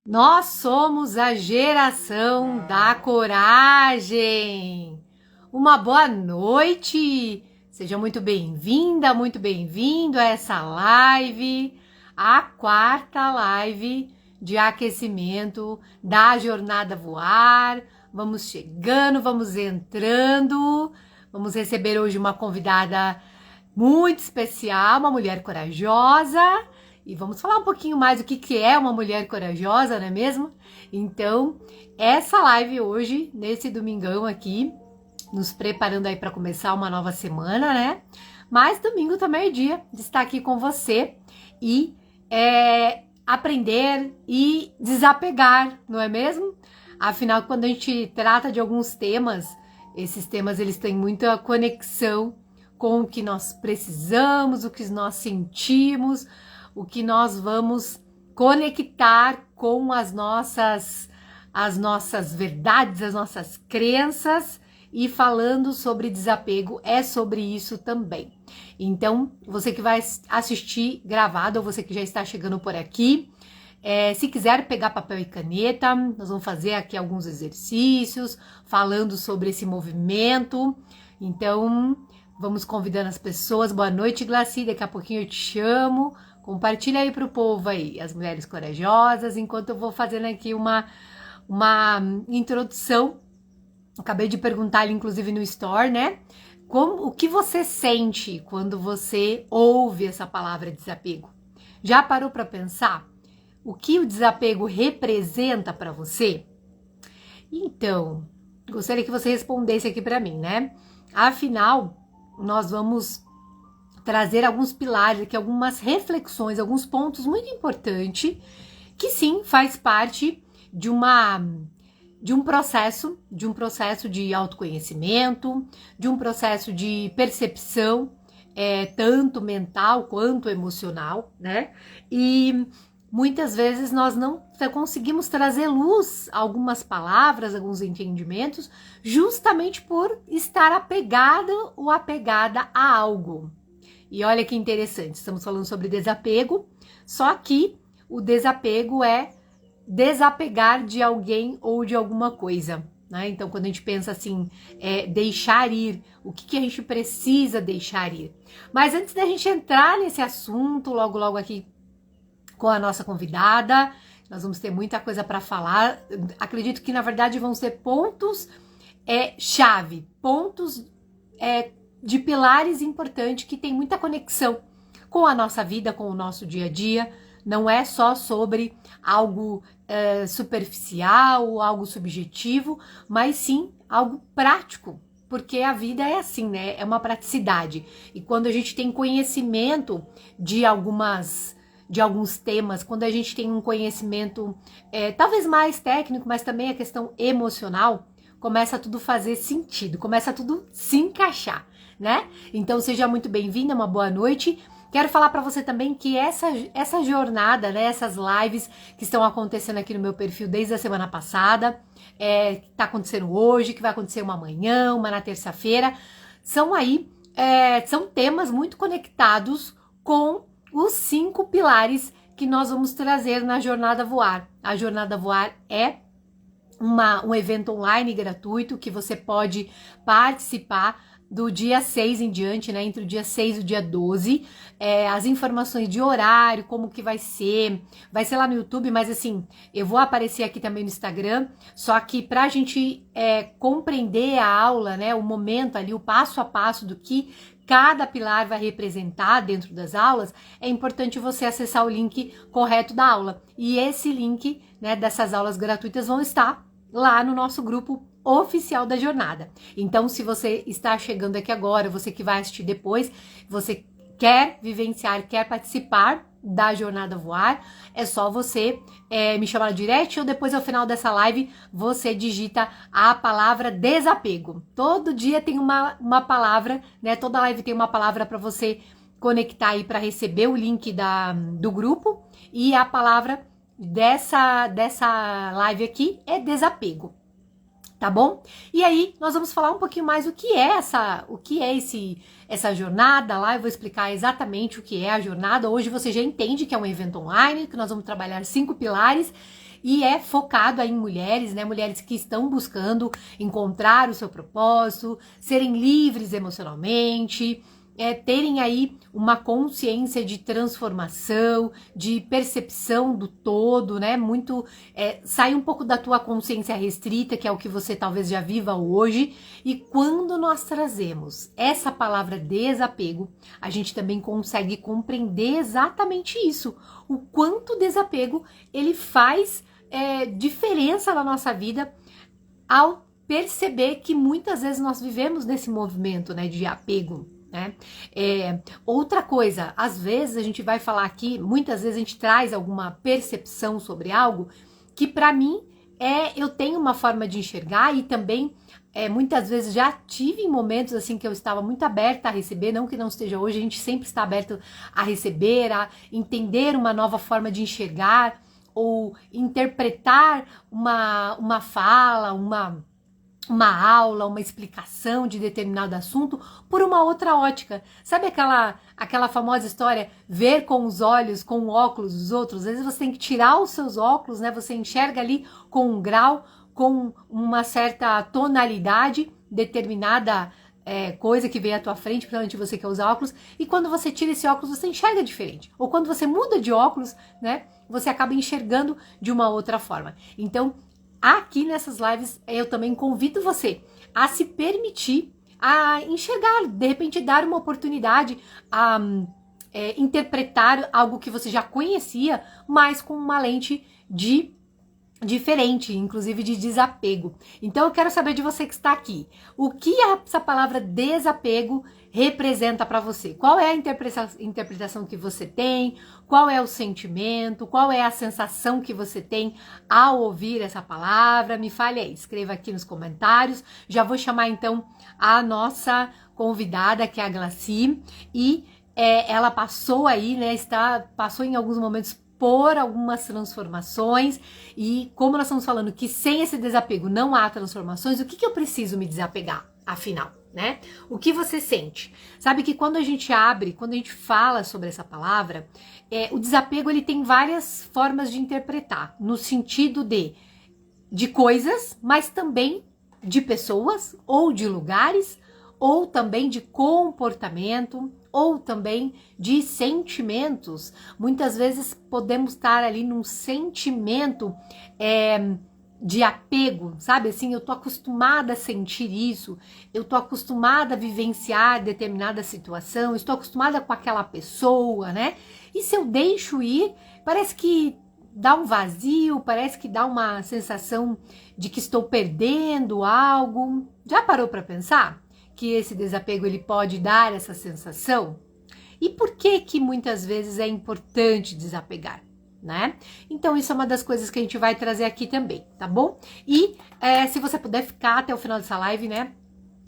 Nós somos a geração da coragem. Uma boa noite. Seja muito bem-vinda, muito bem-vindo a essa live, a quarta live de aquecimento da Jornada Voar. Vamos chegando, vamos entrando. Vamos receber hoje uma convidada muito especial, uma mulher corajosa. E vamos falar um pouquinho mais do que é uma mulher corajosa, não é mesmo? Então, essa live hoje, nesse domingão aqui, nos preparando aí para começar uma nova semana, né? Mas domingo também é dia de estar aqui com você e aprender e desapegar, não é mesmo? Afinal, quando a gente trata de alguns temas, esses temas eles têm muita conexão com o que nós precisamos, o que nós sentimos, o que nós vamos conectar com as nossas verdades, as nossas crenças. E falando sobre desapego, é sobre isso também. Então, você que vai assistir gravado, ou você que já está chegando por aqui, se quiser pegar papel e caneta, nós vamos fazer aqui alguns exercícios, falando sobre esse movimento. Então, vamos convidando as pessoas. Boa noite, Glaci, daqui a pouquinho eu te chamo. Compartilha aí pro povo aí, as mulheres corajosas, enquanto eu vou fazendo aqui uma introdução. Acabei de perguntar ali, inclusive, no Store, né? O que você sente quando você ouve essa palavra desapego? Já parou para pensar o que o desapego representa para você? Então, gostaria que você respondesse aqui para mim, né? Afinal, nós vamos trazer alguns pilares aqui, algumas reflexões, alguns pontos muito importantes, que sim, faz parte de um processo de autoconhecimento, de um processo de percepção, tanto mental quanto emocional, né? E muitas vezes nós não conseguimos trazer luz a algumas palavras, alguns entendimentos, justamente por estar apegado ou apegada a algo. E olha que interessante, estamos falando sobre desapego, só que o desapego é desapegar de alguém ou de alguma coisa, né? Então, quando a gente pensa assim, deixar ir, o que a gente precisa deixar ir? Mas antes da gente entrar nesse assunto, logo aqui com a nossa convidada, nós vamos ter muita coisa para falar. Acredito que, na verdade, vão ser pontos chave, pontos de pilares importantes que tem muita conexão com a nossa vida, com o nosso dia a dia. Não é só sobre algo superficial, algo subjetivo, mas sim algo prático, porque a vida é assim, né? É uma praticidade. E quando a gente tem conhecimento de alguns temas, quando a gente tem um conhecimento talvez mais técnico, mas também a questão emocional, começa tudo a fazer sentido, começa tudo a se encaixar, né? Então seja muito bem-vinda, uma boa noite. Quero falar para você também que essa jornada, né, essas lives que estão acontecendo aqui no meu perfil desde a semana passada, que tá acontecendo hoje, que vai acontecer uma amanhã, uma na terça-feira, são temas muito conectados com os 5 pilares que nós vamos trazer na Jornada Voar. A Jornada Voar é um evento online gratuito que você pode participar do dia 6 em diante, né? Entre o dia 6 e o dia 12. As informações de horário, como que vai ser lá no YouTube, mas assim, eu vou aparecer aqui também no Instagram, só que pra gente compreender a aula, né? O momento ali, o passo a passo do que cada pilar vai representar dentro das aulas, é importante você acessar o link correto da aula. E esse link, né, dessas aulas gratuitas vão estar lá no nosso grupo oficial da jornada. Então, se você está chegando aqui agora, você que vai assistir depois, você quer vivenciar, quer participar da Jornada Voar, é só você me chamar no direct ou depois ao final dessa live você digita a palavra desapego. Todo dia tem uma palavra, né? Toda live tem uma palavra para você conectar aí para receber o link do grupo, e a palavra dessa live aqui é desapego. Tá bom? E aí, nós vamos falar um pouquinho mais o que é essa jornada lá. Eu vou explicar exatamente o que é a jornada. Hoje você já entende que é um evento online, que nós vamos trabalhar 5 pilares e é focado aí em mulheres, né? Mulheres que estão buscando encontrar o seu propósito, serem livres emocionalmente, terem aí uma consciência de transformação, de percepção do todo, né? Muito sair um pouco da tua consciência restrita, que é o que você talvez já viva hoje. E quando nós trazemos essa palavra desapego, a gente também consegue compreender exatamente isso, o quanto o desapego ele faz diferença na nossa vida ao perceber que muitas vezes nós vivemos nesse movimento, né, de apego. Né? Outra coisa, às vezes a gente vai falar aqui, muitas vezes a gente traz alguma percepção sobre algo que para mim eu tenho uma forma de enxergar e também muitas vezes já tive em momentos assim que eu estava muito aberta a receber, não que não esteja hoje, a gente sempre está aberto a receber, a entender uma nova forma de enxergar ou interpretar uma fala, uma aula, uma explicação de determinado assunto por uma outra ótica. Sabe aquela famosa história, ver com os olhos, com o óculos dos outros? Às vezes você tem que tirar os seus óculos, né? Você enxerga ali com um grau, com uma certa tonalidade, determinada coisa que veio à tua frente, principalmente você que usa óculos, e quando você tira esse óculos, você enxerga diferente. Ou quando você muda de óculos, né? Você acaba enxergando de uma outra forma. Então, aqui nessas lives eu também convido você a se permitir a enxergar, de repente dar uma oportunidade a interpretar algo que você já conhecia, mas com uma lente diferente, inclusive de desapego. Então eu quero saber de você que está aqui, o que essa palavra desapego representa para você? Qual é a interpretação que você tem? Qual é o sentimento? Qual é a sensação que você tem ao ouvir essa palavra? Me fale aí, escreva aqui nos comentários. Já vou chamar então a nossa convidada, que é a Glaci, e ela passou aí, né? Passou em alguns momentos por algumas transformações, e como nós estamos falando que sem esse desapego não há transformações, o que eu preciso me desapegar, afinal, né? O que você sente? Sabe que quando a gente abre, quando a gente fala sobre essa palavra, o desapego ele tem várias formas de interpretar, no sentido de coisas, mas também de pessoas, ou de lugares, ou também de comportamento, ou também de sentimentos. Muitas vezes podemos estar ali num sentimento de apego, sabe? Assim, eu tô acostumada a sentir isso, eu tô acostumada a vivenciar determinada situação, estou acostumada com aquela pessoa, né? E se eu deixo ir, parece que dá um vazio, parece que dá uma sensação de que estou perdendo algo. Já parou para pensar que esse desapego ele pode dar essa sensação? E por que muitas vezes é importante desapegar, né? Então isso é uma das coisas que a gente vai trazer aqui também, tá bom? E se você puder ficar até o final dessa live, né?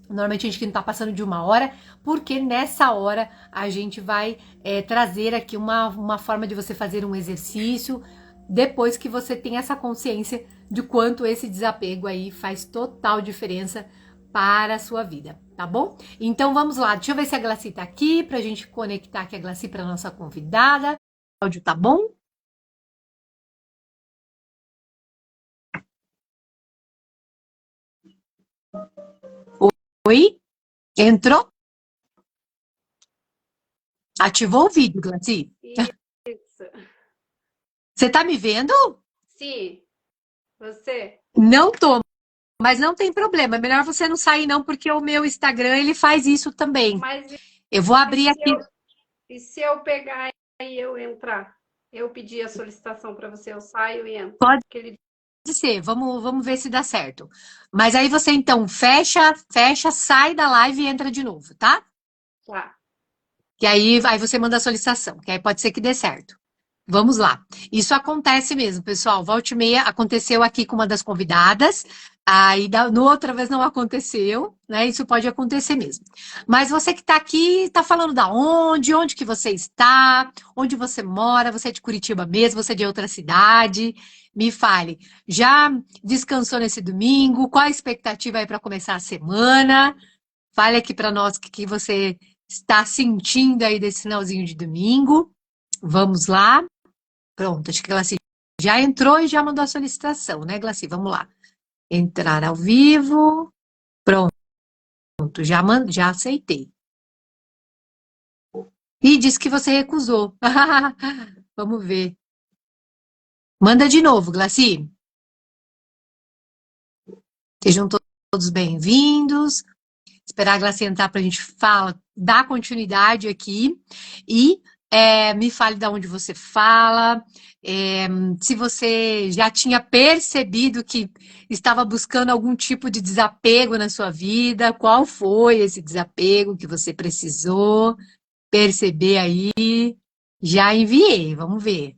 Normalmente a gente não tá passando de 1 hora, porque nessa hora a gente vai trazer aqui uma forma de você fazer um exercício, depois que você tem essa consciência de quanto esse desapego aí faz total diferença para a sua vida, tá bom? Então vamos lá, deixa eu ver se a Glaci tá aqui pra gente conectar aqui a Glaci para nossa convidada. O áudio tá bom? Oi? Entrou? Ativou o vídeo, Glaci? Isso. Você tá me vendo? Sim, você? Não tô, mas não tem problema. É melhor você não sair não, porque o meu Instagram ele faz isso também. Mas Eu vou e abrir se aqui. e se eu pegar e eu entrar? Eu pedir a solicitação para você, eu saio e entro. Pode Aquele... ser. Vamos ver se dá certo. Mas aí você então fecha, sai da live e entra de novo, tá? Tá. Que aí você manda a solicitação, que aí pode ser que dê certo. Vamos lá. Isso acontece mesmo, pessoal. Volta e meia aconteceu aqui com uma das convidadas, aí no outra vez não aconteceu, né? Isso pode acontecer mesmo. Mas você que está aqui, está falando da onde que você está, onde você mora, você é de Curitiba mesmo, você é de outra cidade? Me fale. Já descansou nesse domingo? Qual a expectativa aí para começar a semana? Fale aqui para nós o que você está sentindo aí desse finalzinho de domingo. Vamos lá. Pronto, acho que ela se já entrou e já mandou a solicitação, né, Glaci? Vamos lá. Entrar ao vivo. Pronto, já aceitei. E disse que você recusou. Vamos ver. Manda de novo, Glaci. Sejam todos bem-vindos. Esperar a Glaci entrar para a gente dar continuidade aqui. E me fale de onde você fala, se você já tinha percebido que estava buscando algum tipo de desapego na sua vida, qual foi esse desapego que você precisou perceber aí? Já enviei, vamos ver.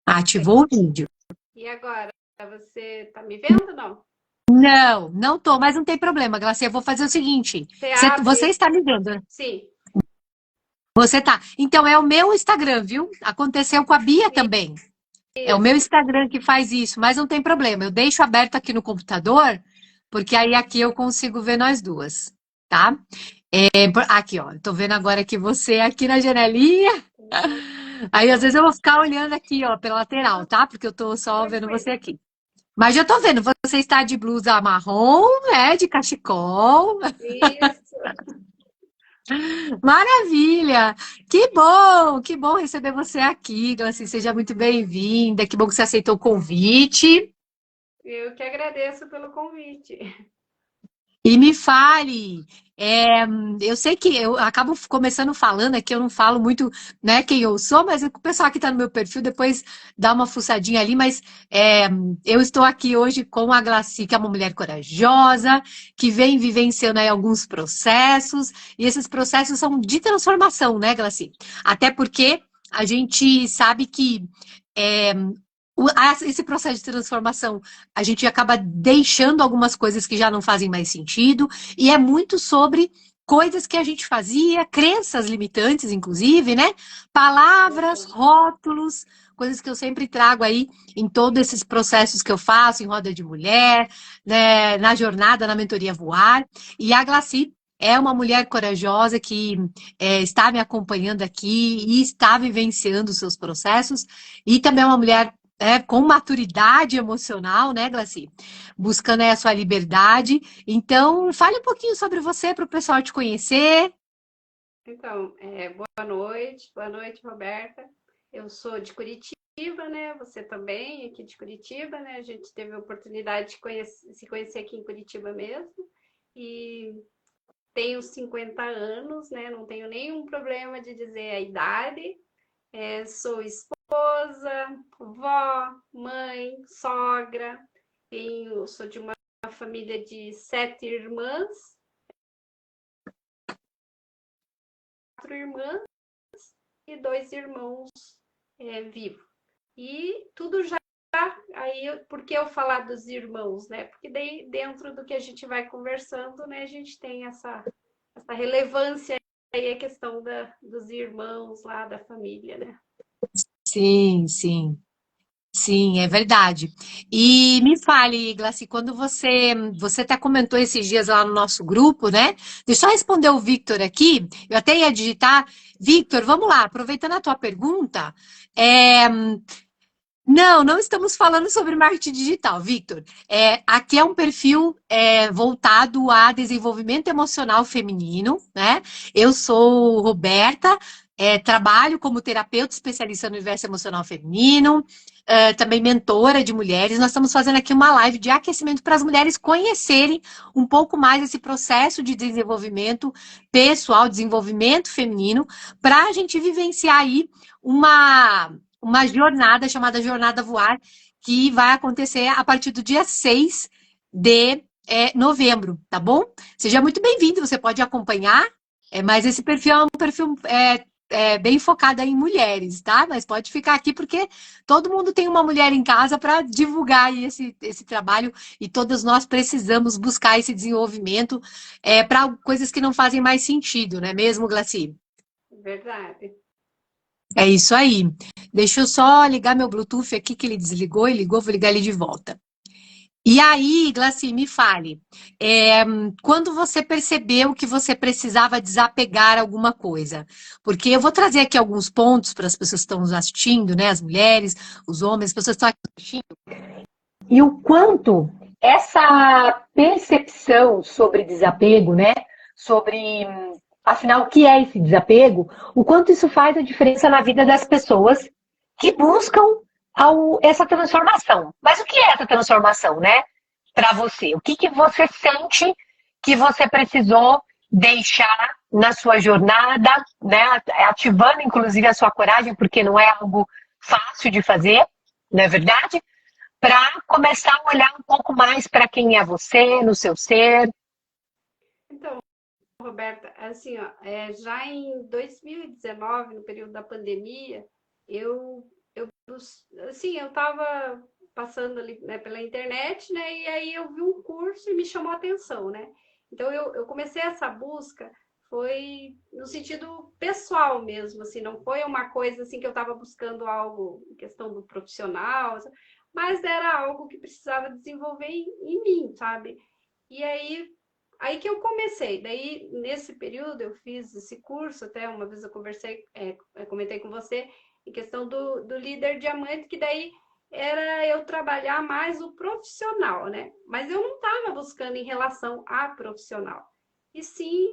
Ativou o vídeo. E agora, você tá me vendo ou não? Não, não tô, mas não tem problema, Glacia. Eu vou fazer o seguinte: Você você abre. está me vendo, né? Sim. Você tá. Então é o meu Instagram, viu? Aconteceu com a Bia também. É o meu Isso. Instagram que faz isso, mas não tem problema. Eu deixo aberto aqui no computador, porque aí aqui eu consigo ver nós duas, tá? Aqui, ó. Tô vendo agora que você aqui na janelinha. Aí às vezes eu vou ficar olhando aqui, ó, pela lateral, tá? Porque eu tô só vendo você Tranquilo. aqui. Mas já tô vendo, você está de blusa marrom, né? De cachecol. Isso. Maravilha! Que bom receber você aqui, Glaci. Seja muito bem-vinda. Que bom que você aceitou o convite. Eu que agradeço pelo convite. E me fale, eu sei que eu acabo começando falando aqui, eu não falo muito, né, quem eu sou, mas o pessoal que está no meu perfil depois dá uma fuçadinha ali, mas eu estou aqui hoje com a Glaci, que é uma mulher corajosa, que vem vivenciando aí alguns processos, e esses processos são de transformação, né, Glaci? Até porque a gente sabe que é, esse processo de transformação, a gente acaba deixando algumas coisas que já não fazem mais sentido, e é muito sobre coisas que a gente fazia, crenças limitantes, inclusive, né? Palavras, rótulos, coisas que eu sempre trago aí em todos esses processos que eu faço, em Roda de Mulher, né? Na jornada, na mentoria Voar. E a Glaci é uma mulher corajosa que está me acompanhando aqui e está vivenciando os seus processos, e também é uma mulher com maturidade emocional, né, Glaci? Buscando aí a sua liberdade. Então, fale um pouquinho sobre você para o pessoal te conhecer. Então, boa noite, Roberta. Eu sou de Curitiba, né? Você também, aqui de Curitiba, né? A gente teve a oportunidade de se conhecer aqui em Curitiba mesmo. E tenho 50 anos, né? Não tenho nenhum problema de dizer a idade. Sou esposa, vó, mãe, sogra. Sou de uma família de 7 irmãs, 4 irmãs e 2 irmãos vivos. E tudo já aí, por que eu falar dos irmãos, né? Porque daí dentro do que a gente vai conversando, né, a gente tem essa relevância aí, a questão dos irmãos lá da família, né? Sim, sim. Sim, é verdade. E me fale, Glaci, quando você até comentou esses dias lá no nosso grupo, né? Deixa eu só responder o Victor aqui. Eu até ia digitar. Victor, vamos lá, aproveitando a tua pergunta. é, Não, não estamos falando sobre marketing digital, Victor. Aqui é um perfil voltado a desenvolvimento emocional feminino, né? Eu sou Roberta, trabalho como terapeuta especialista no universo emocional feminino, também mentora de mulheres. Nós estamos fazendo aqui uma live de aquecimento para as mulheres conhecerem um pouco mais esse processo de desenvolvimento pessoal, desenvolvimento feminino, para a gente vivenciar aí uma jornada chamada Jornada Voar, que vai acontecer a partir do dia 6 de novembro, tá bom? Seja muito bem-vindo, você pode acompanhar, mas esse perfil é um perfil bem focado em mulheres, tá? Mas pode ficar aqui porque todo mundo tem uma mulher em casa para divulgar aí esse trabalho, e todas nós precisamos buscar esse desenvolvimento para coisas que não fazem mais sentido, não é mesmo, Glaci? Verdade. É isso aí. Deixa eu só ligar meu Bluetooth aqui, que ele desligou e ligou, vou ligar ele de volta. E aí, Glaci, me fale, quando você percebeu que você precisava desapegar alguma coisa? Porque eu vou trazer aqui alguns pontos para as pessoas que estão nos assistindo, né? As mulheres, os homens, as pessoas que estão aqui assistindo. E o quanto essa percepção sobre desapego, né? Sobre, afinal, o que é esse desapego? O quanto isso faz a diferença na vida das pessoas que buscam essa transformação. Mas o que é essa transformação, né? Para você? O que você sente que você precisou deixar na sua jornada, né? Ativando inclusive a sua coragem, porque não é algo fácil de fazer, não é verdade? Para começar a olhar um pouco mais para quem é você, no seu ser. Então, Roberta, assim, ó, já em 2019, no período da pandemia, eu assim, eu estava passando ali, né, pela internet, né, e aí eu vi um curso e me chamou a atenção, né? Então eu comecei essa busca foi no sentido pessoal mesmo, assim, não foi uma coisa assim que eu estava buscando algo em questão do profissional, mas era algo que precisava desenvolver em mim, sabe? E aí que eu comecei. Daí, nesse período, eu fiz esse curso, até uma vez eu conversei, comentei com você, em questão do líder diamante, que daí era eu trabalhar mais o profissional, né? Mas eu não estava buscando em relação a profissional. E sim,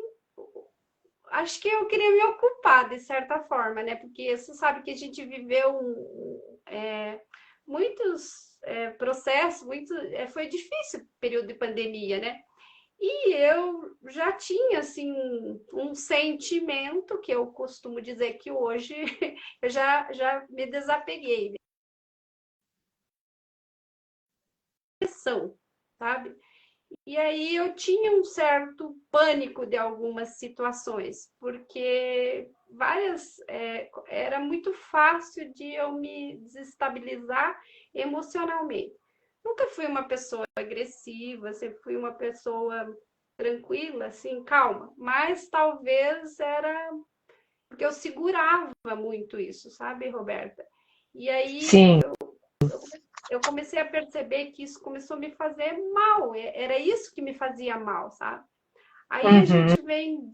acho que eu queria me ocupar, de certa forma, né? Porque você sabe que a gente viveu muitos processos, foi difícil o período de pandemia, né? E eu já tinha, assim, um sentimento que eu costumo dizer que hoje eu já me desapeguei, depressão, sabe? E aí eu tinha um certo pânico de algumas situações, porque era muito fácil de eu me desestabilizar emocionalmente. Nunca fui uma pessoa agressiva, sempre fui uma pessoa tranquila, assim, calma, mas talvez era porque eu segurava muito isso, sabe, Roberta? E aí Sim. eu comecei a perceber que isso começou a me fazer mal, era isso que me fazia mal, sabe? Aí a Uhum. gente vem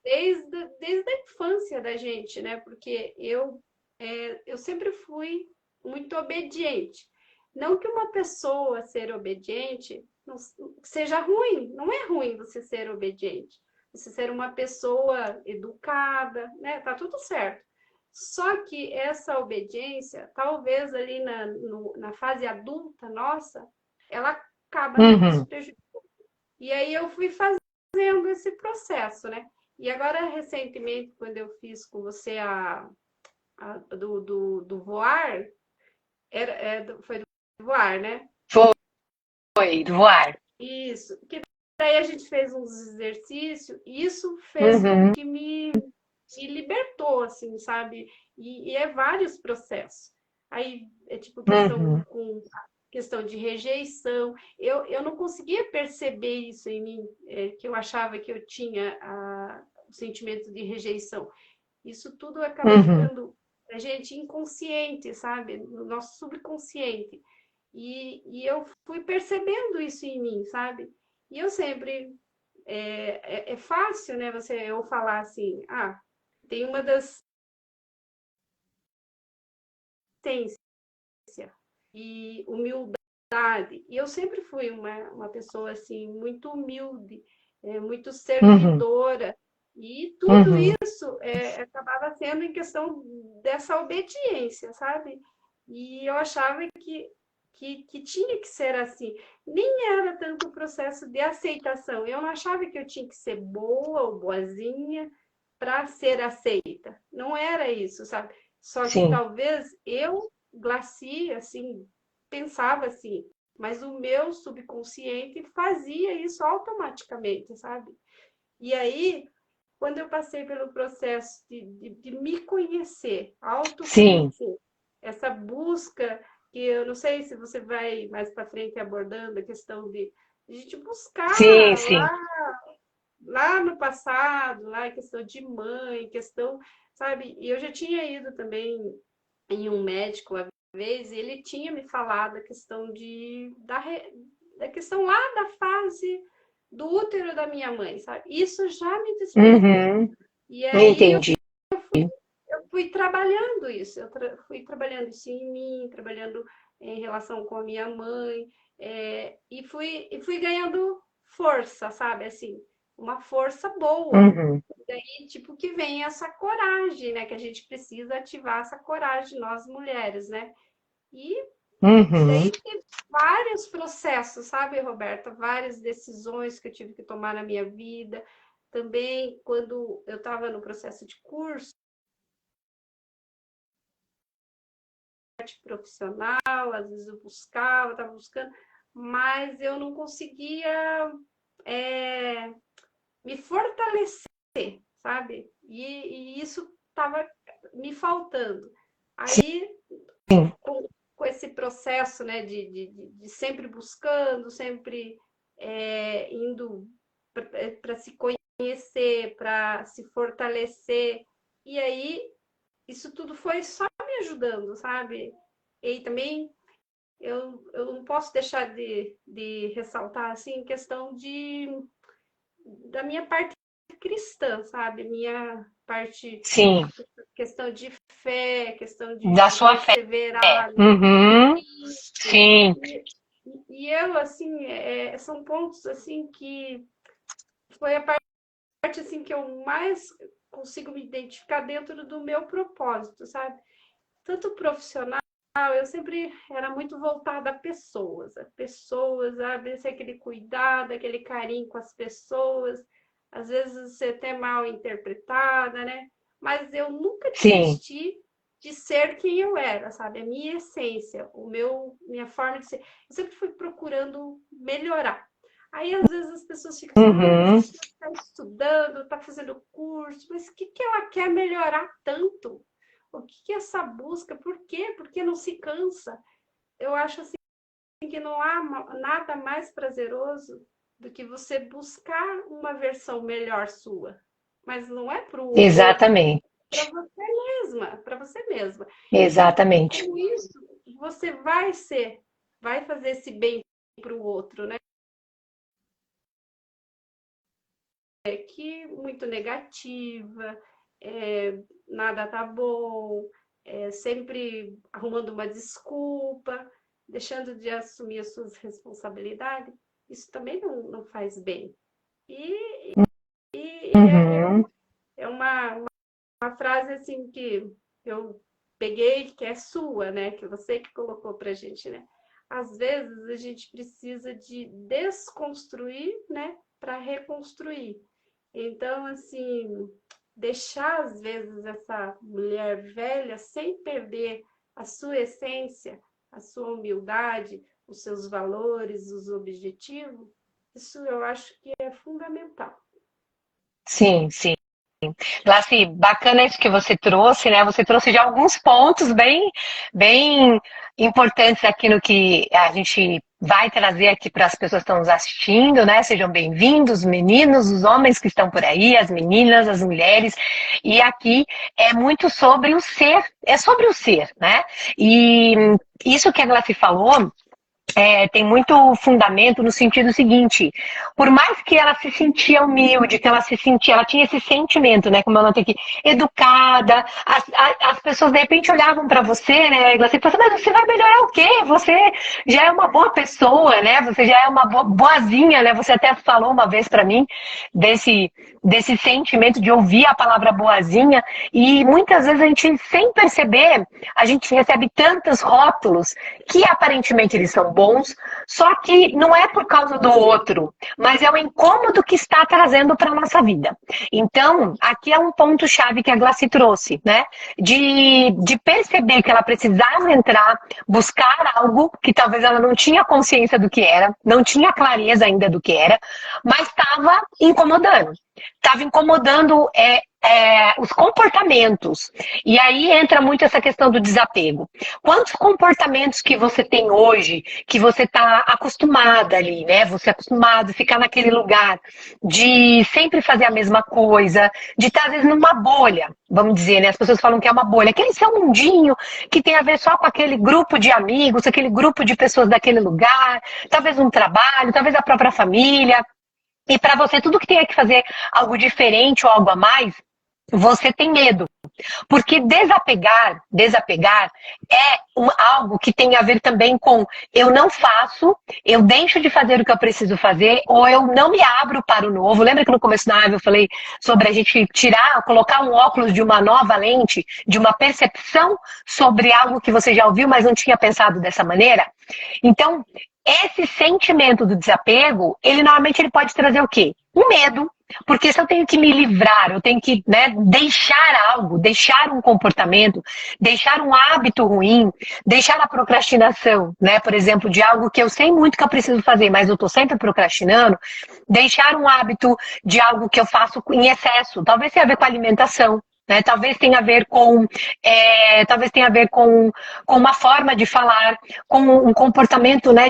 desde a infância da gente, né? Porque eu sempre fui muito obediente. Não que uma pessoa ser obediente não, seja ruim, não é ruim você ser obediente. Você ser uma pessoa educada, né? Tá tudo certo. Só que essa obediência, talvez ali na fase adulta nossa, ela acaba nos Uhum. prejudicando. E aí eu fui fazendo esse processo, né? E agora, recentemente, quando eu fiz com você do voar, foi do voar, né? Foi, voar. Isso. Que daí a gente fez uns exercícios, e isso fez com Uhum. que me libertou, assim, sabe? E é vários processos. Aí é tipo Uhum. questão de rejeição. Eu não conseguia perceber isso em mim, que eu achava que eu tinha o sentimento de rejeição. Isso tudo acaba Uhum. ficando a gente inconsciente, sabe? No nosso subconsciente. E eu fui percebendo isso em mim, sabe? E eu sempre. É fácil, né? Eu falar assim, tem uma das ciência e humildade. E eu sempre fui uma pessoa assim, muito humilde, muito Uhum. servidora. E tudo Uhum. isso acabava sendo em questão dessa obediência, sabe? E eu achava que tinha que ser assim. Nem era tanto o processo de aceitação. Eu não achava que eu tinha que ser boa ou boazinha para ser aceita. Não era isso, sabe? Só que Sim. talvez eu, Glaci, assim, pensava assim, mas o meu subconsciente fazia isso automaticamente, sabe? E aí, quando eu passei pelo processo de me conhecer, Sim. autoconhecer, essa busca, que eu não sei se você vai mais para frente abordando a questão de a gente Sim, buscar sim. lá no passado, lá questão de mãe, questão, sabe? E eu já tinha ido também em um médico uma vez, e ele tinha me falado a questão da questão lá da fase do útero da minha mãe, sabe? Isso já me despertou. E aí Entendi. eu fui trabalhando isso, fui trabalhando isso em mim, trabalhando em relação com a minha mãe, e fui ganhando força, sabe? Assim, uma força boa. E daí, tipo, que vem essa coragem, né? Que a gente precisa ativar essa coragem, nós mulheres, né? E daí teve vários processos, sabe, Roberta? Várias decisões que eu tive que tomar na minha vida. Também, quando eu estava no processo de curso profissional, às vezes eu estava buscando, mas eu não conseguia me fortalecer, sabe? E isso estava me faltando. Aí, com esse processo, né, de sempre buscando, sempre indo para se conhecer, para se fortalecer, e aí isso tudo foi só me ajudando, sabe? E também eu não posso deixar de ressaltar assim questão da minha parte cristã, sabe? Minha parte, Sim. questão de fé, questão Da de sua fé. perseverar. Sim. E eu, assim, são pontos assim que foi a parte assim que eu mais consigo me identificar dentro do meu propósito, sabe? Tanto profissional, eu sempre era muito voltada a pessoas, sabe? Aquele cuidado, aquele carinho com as pessoas, às vezes ser até mal interpretada, né? Mas eu nunca desisti de ser quem eu era, sabe? A minha essência, minha forma de ser. Eu sempre fui procurando melhorar. Aí, às vezes, as pessoas ficam assim, está estudando, está fazendo curso, mas o que ela quer melhorar tanto? O que é essa busca? Por quê? Porque não se cansa. Eu acho assim que não há nada mais prazeroso do que você buscar uma versão melhor sua. Mas não é para o outro. Exatamente. Para você mesma. Exatamente. E com isso, você vai fazer esse bem para o outro, né? Que muito negativa, nada tá bom, sempre arrumando uma desculpa, deixando de assumir as suas responsabilidades, isso também não faz bem. E é uma frase assim que eu peguei, que é sua, né? Que você que colocou pra gente, né? Às vezes a gente precisa de desconstruir, né? Para reconstruir. Então, assim, deixar às vezes essa mulher velha sem perder a sua essência, a sua humildade, os seus valores, os objetivos, isso eu acho que é fundamental. Sim. Glaci, bacana isso que você trouxe, né? Você trouxe já alguns pontos bem importantes aqui no que a gente vai trazer aqui para as pessoas que estão nos assistindo, né? Sejam bem-vindos, os meninos, os homens que estão por aí, as meninas, as mulheres. E aqui é muito sobre o ser, sobre o ser, né? E isso que a Glaci falou tem muito fundamento no sentido seguinte: por mais que ela se sentia humilde, que ela tinha esse sentimento, né, como eu notei aqui, educada, as pessoas de repente olhavam para você, né, e você falavam, mas você vai melhorar o quê? Você já é uma boa pessoa, né, você já é uma boazinha, né, você até falou uma vez para mim desse sentimento de ouvir a palavra boazinha, e muitas vezes a gente, sem perceber, a gente recebe tantos rótulos que aparentemente eles são bons, só que não é por causa do outro, mas é o incômodo que está trazendo para a nossa vida. Então, aqui é um ponto-chave que a Glaci trouxe, né? De perceber que ela precisava entrar, buscar algo que talvez ela não tinha consciência do que era, não tinha clareza ainda do que era, mas estava incomodando. estava incomodando os comportamentos. E aí entra muito essa questão do desapego. Quantos comportamentos que você tem hoje, que você está acostumada ali, né? Você é acostumado a ficar naquele lugar de sempre fazer a mesma coisa, de estar, às vezes, numa bolha, vamos dizer, né? As pessoas falam que é uma bolha. Aquele seu mundinho que tem a ver só com aquele grupo de amigos, aquele grupo de pessoas daquele lugar, talvez um trabalho, talvez a própria família. E para você, tudo que tenha que fazer algo diferente ou algo a mais, você tem medo. Porque desapegar é algo que tem a ver também com eu não faço, eu deixo de fazer o que eu preciso fazer, ou eu não me abro para o novo. Lembra que no começo da live eu falei sobre a gente colocar um óculos de uma nova lente, de uma percepção sobre algo que você já ouviu, mas não tinha pensado dessa maneira? Então, esse sentimento do desapego, ele pode trazer o quê? Um medo. Porque se eu tenho que me livrar, eu tenho que, né, deixar algo, deixar um comportamento, deixar um hábito ruim, deixar a procrastinação, né, por exemplo, de algo que eu sei muito que eu preciso fazer, mas eu estou sempre procrastinando, deixar um hábito de algo que eu faço em excesso, talvez tenha a ver com alimentação. Né? Talvez tenha a ver com uma forma de falar, com um comportamento, né,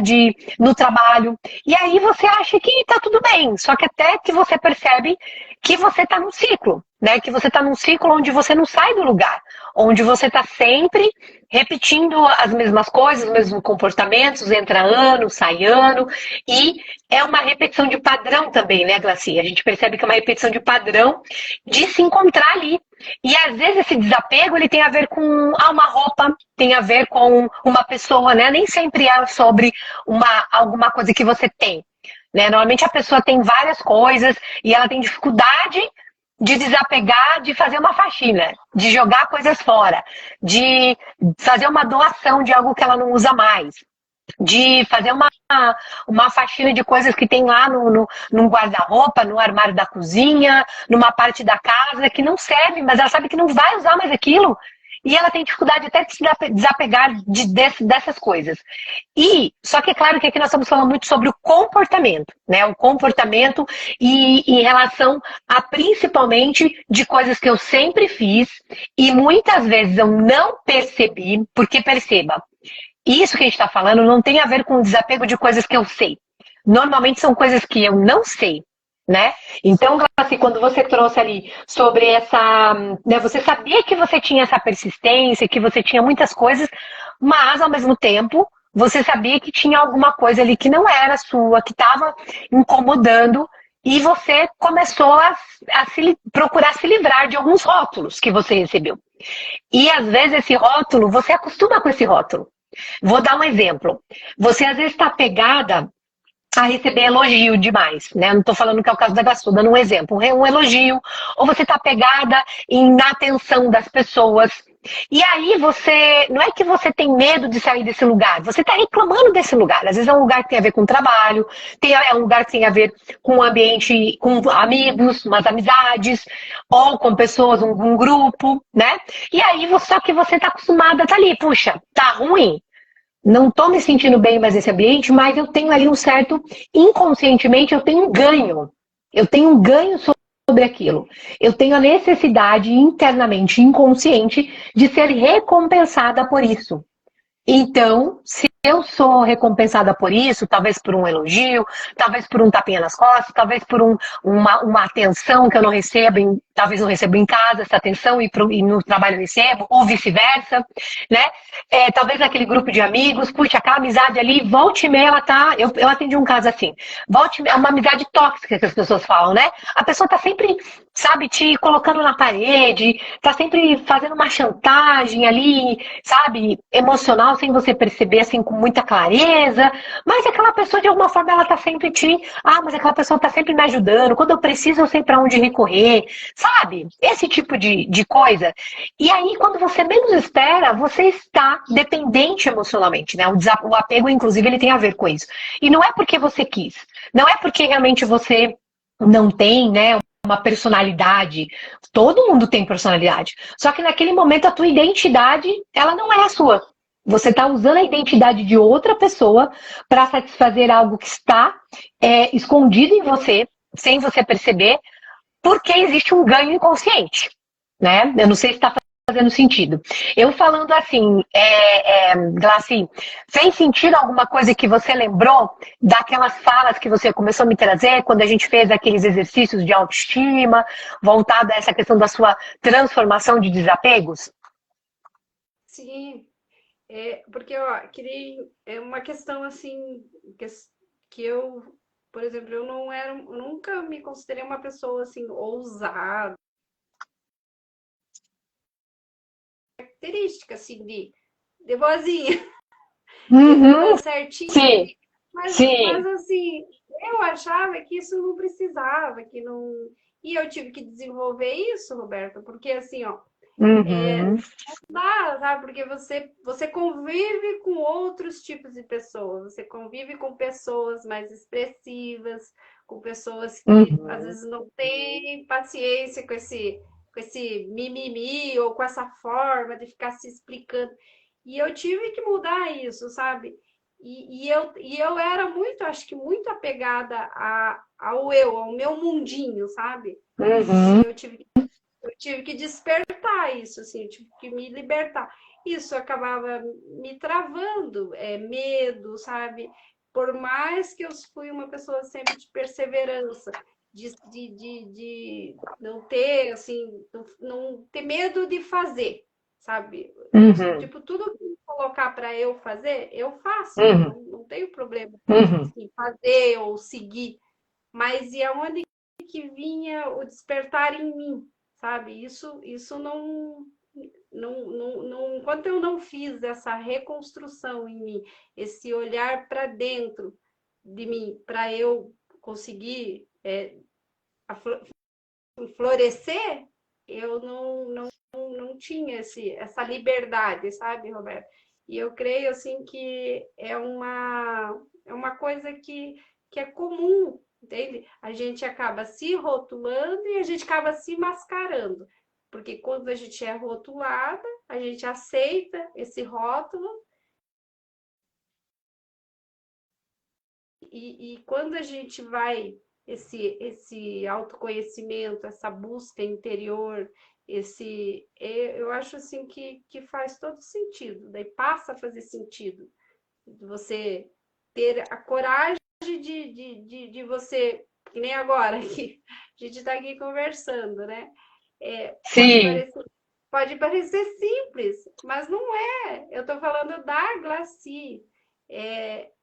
no trabalho. E aí você acha que está tudo bem, só que até que você percebe que você está num ciclo, né? Que você está num ciclo onde você não sai do lugar, onde você está sempre repetindo as mesmas coisas, os mesmos comportamentos, entra ano, sai ano, e é uma repetição de padrão também, né, Glaci? A gente percebe que é uma repetição de padrão de se encontrar ali. E às vezes esse desapego ele tem a ver com uma roupa, tem a ver com uma pessoa, né? Nem sempre é sobre alguma coisa que você tem. Né? Normalmente a pessoa tem várias coisas e ela tem dificuldade de desapegar, de fazer uma faxina, de jogar coisas fora, de fazer uma doação de algo que ela não usa mais, de fazer uma faxina de coisas que tem lá num guarda-roupa, no armário da cozinha, numa parte da casa que não serve, mas ela sabe que não vai usar mais aquilo. E ela tem dificuldade até de se desapegar dessas coisas. Só que é claro que aqui nós estamos falando muito sobre o comportamento, né? O comportamento e em relação a principalmente de coisas que eu sempre fiz e muitas vezes eu não percebi, porque perceba, isso que a gente está falando não tem a ver com o desapego de coisas que eu sei. Normalmente são coisas que eu não sei. Né? Então, assim, quando você trouxe ali sobre essa, né, você sabia que você tinha essa persistência, que você tinha muitas coisas, mas ao mesmo tempo você sabia que tinha alguma coisa ali que não era sua, que estava incomodando, e você começou a procurar se livrar de alguns rótulos que você recebeu. E às vezes esse rótulo, você acostuma com esse rótulo. Vou dar um exemplo. Você às vezes está pegada a receber elogio demais, né? Não estou falando que é o caso da Glaci, estou dando um exemplo, um elogio, ou você está pegada na atenção das pessoas. E aí não é que você tem medo de sair desse lugar, você está reclamando desse lugar. Às vezes é um lugar que tem a ver com trabalho, é um lugar que tem a ver com um ambiente, com amigos, umas amizades, ou com pessoas, um grupo, né? E aí, só que você está acostumada a estar ali, puxa, tá ruim. Não estou me sentindo bem mais nesse ambiente, mas eu tenho ali um certo, inconscientemente, eu tenho um ganho. Eu tenho um ganho sobre aquilo. Eu tenho a necessidade internamente, inconsciente, de ser recompensada por isso. Então, se eu sou recompensada por isso, talvez por um elogio, talvez por um tapinha nas costas, talvez por uma atenção que eu não recebo, talvez não recebo em casa essa atenção e no trabalho eu recebo, ou vice-versa, né? Talvez naquele grupo de amigos, puxa, aquela amizade ali, volte e meia, ela tá... Eu atendi um caso assim, volte e meia, é uma amizade tóxica que as pessoas falam, né? A pessoa tá sempre, sabe, te colocando na parede, tá sempre fazendo uma chantagem ali, sabe, emocional, sem você perceber, assim, com muita clareza, mas aquela pessoa, de alguma forma, ela tá sempre mas aquela pessoa tá sempre me ajudando, quando eu preciso, eu sei pra onde recorrer, sabe? Esse tipo de coisa. E aí, quando você menos espera, você está dependente emocionalmente, né? O apego, inclusive, ele tem a ver com isso. E não é porque você quis, não é porque realmente você não tem, né, uma personalidade. Todo mundo tem personalidade. Só que naquele momento a tua identidade, ela não é a sua. Você está usando a identidade de outra pessoa para satisfazer algo que está escondido em você, sem você perceber, porque existe um ganho inconsciente, né? Eu não sei se está fazendo sentido. Eu falando assim, Glaci, fez sentido alguma coisa que você lembrou daquelas falas que você começou a me trazer quando a gente fez aqueles exercícios de autoestima, voltado a essa questão da sua transformação de desapegos? Sim, porque ó, é uma questão assim que eu, por exemplo, eu nunca me considerei uma pessoa assim ousada, característica assim de boazinha, de Uhum, fazer certinho, sim, mas sim. assim, eu achava que isso não precisava, que não. E eu tive que desenvolver isso, Roberta, porque assim, ó, Uhum, dá, sabe? Porque você convive com outros tipos de pessoas, você convive com pessoas mais expressivas, com pessoas que às uhum, vezes não têm paciência com esse mimimi ou com essa forma de ficar se explicando. E eu tive que mudar isso, sabe? E eu era muito, acho que muito apegada ao meu mundinho, sabe? E uhum, eu tive que despertar isso, assim, eu tive que me libertar. Isso acabava me travando, medo, sabe? Por mais que eu fui uma pessoa sempre de perseverança, de não ter, assim, não ter medo de fazer, sabe? uhum, Tipo, tudo que colocar para eu fazer, eu faço, uhum, não tenho problema uhum, em fazer ou seguir. Mas e aonde que vinha o despertar em mim, sabe? Isso enquanto eu não fiz essa reconstrução em mim, esse olhar para dentro de mim, para eu conseguir florescer, eu não tinha essa liberdade, sabe, Roberto? E eu creio assim que é uma coisa que é comum, entende? A gente acaba se rotulando e a gente acaba se mascarando. Porque quando a gente é rotulada, a gente aceita esse rótulo e quando a gente vai esse autoconhecimento, essa busca interior, eu acho assim que faz todo sentido, daí passa a fazer sentido você ter a coragem de você, que nem agora que a gente está aqui conversando, né? É, pode sim, parecer, pode parecer simples, mas não é. Eu estou falando da Glaci.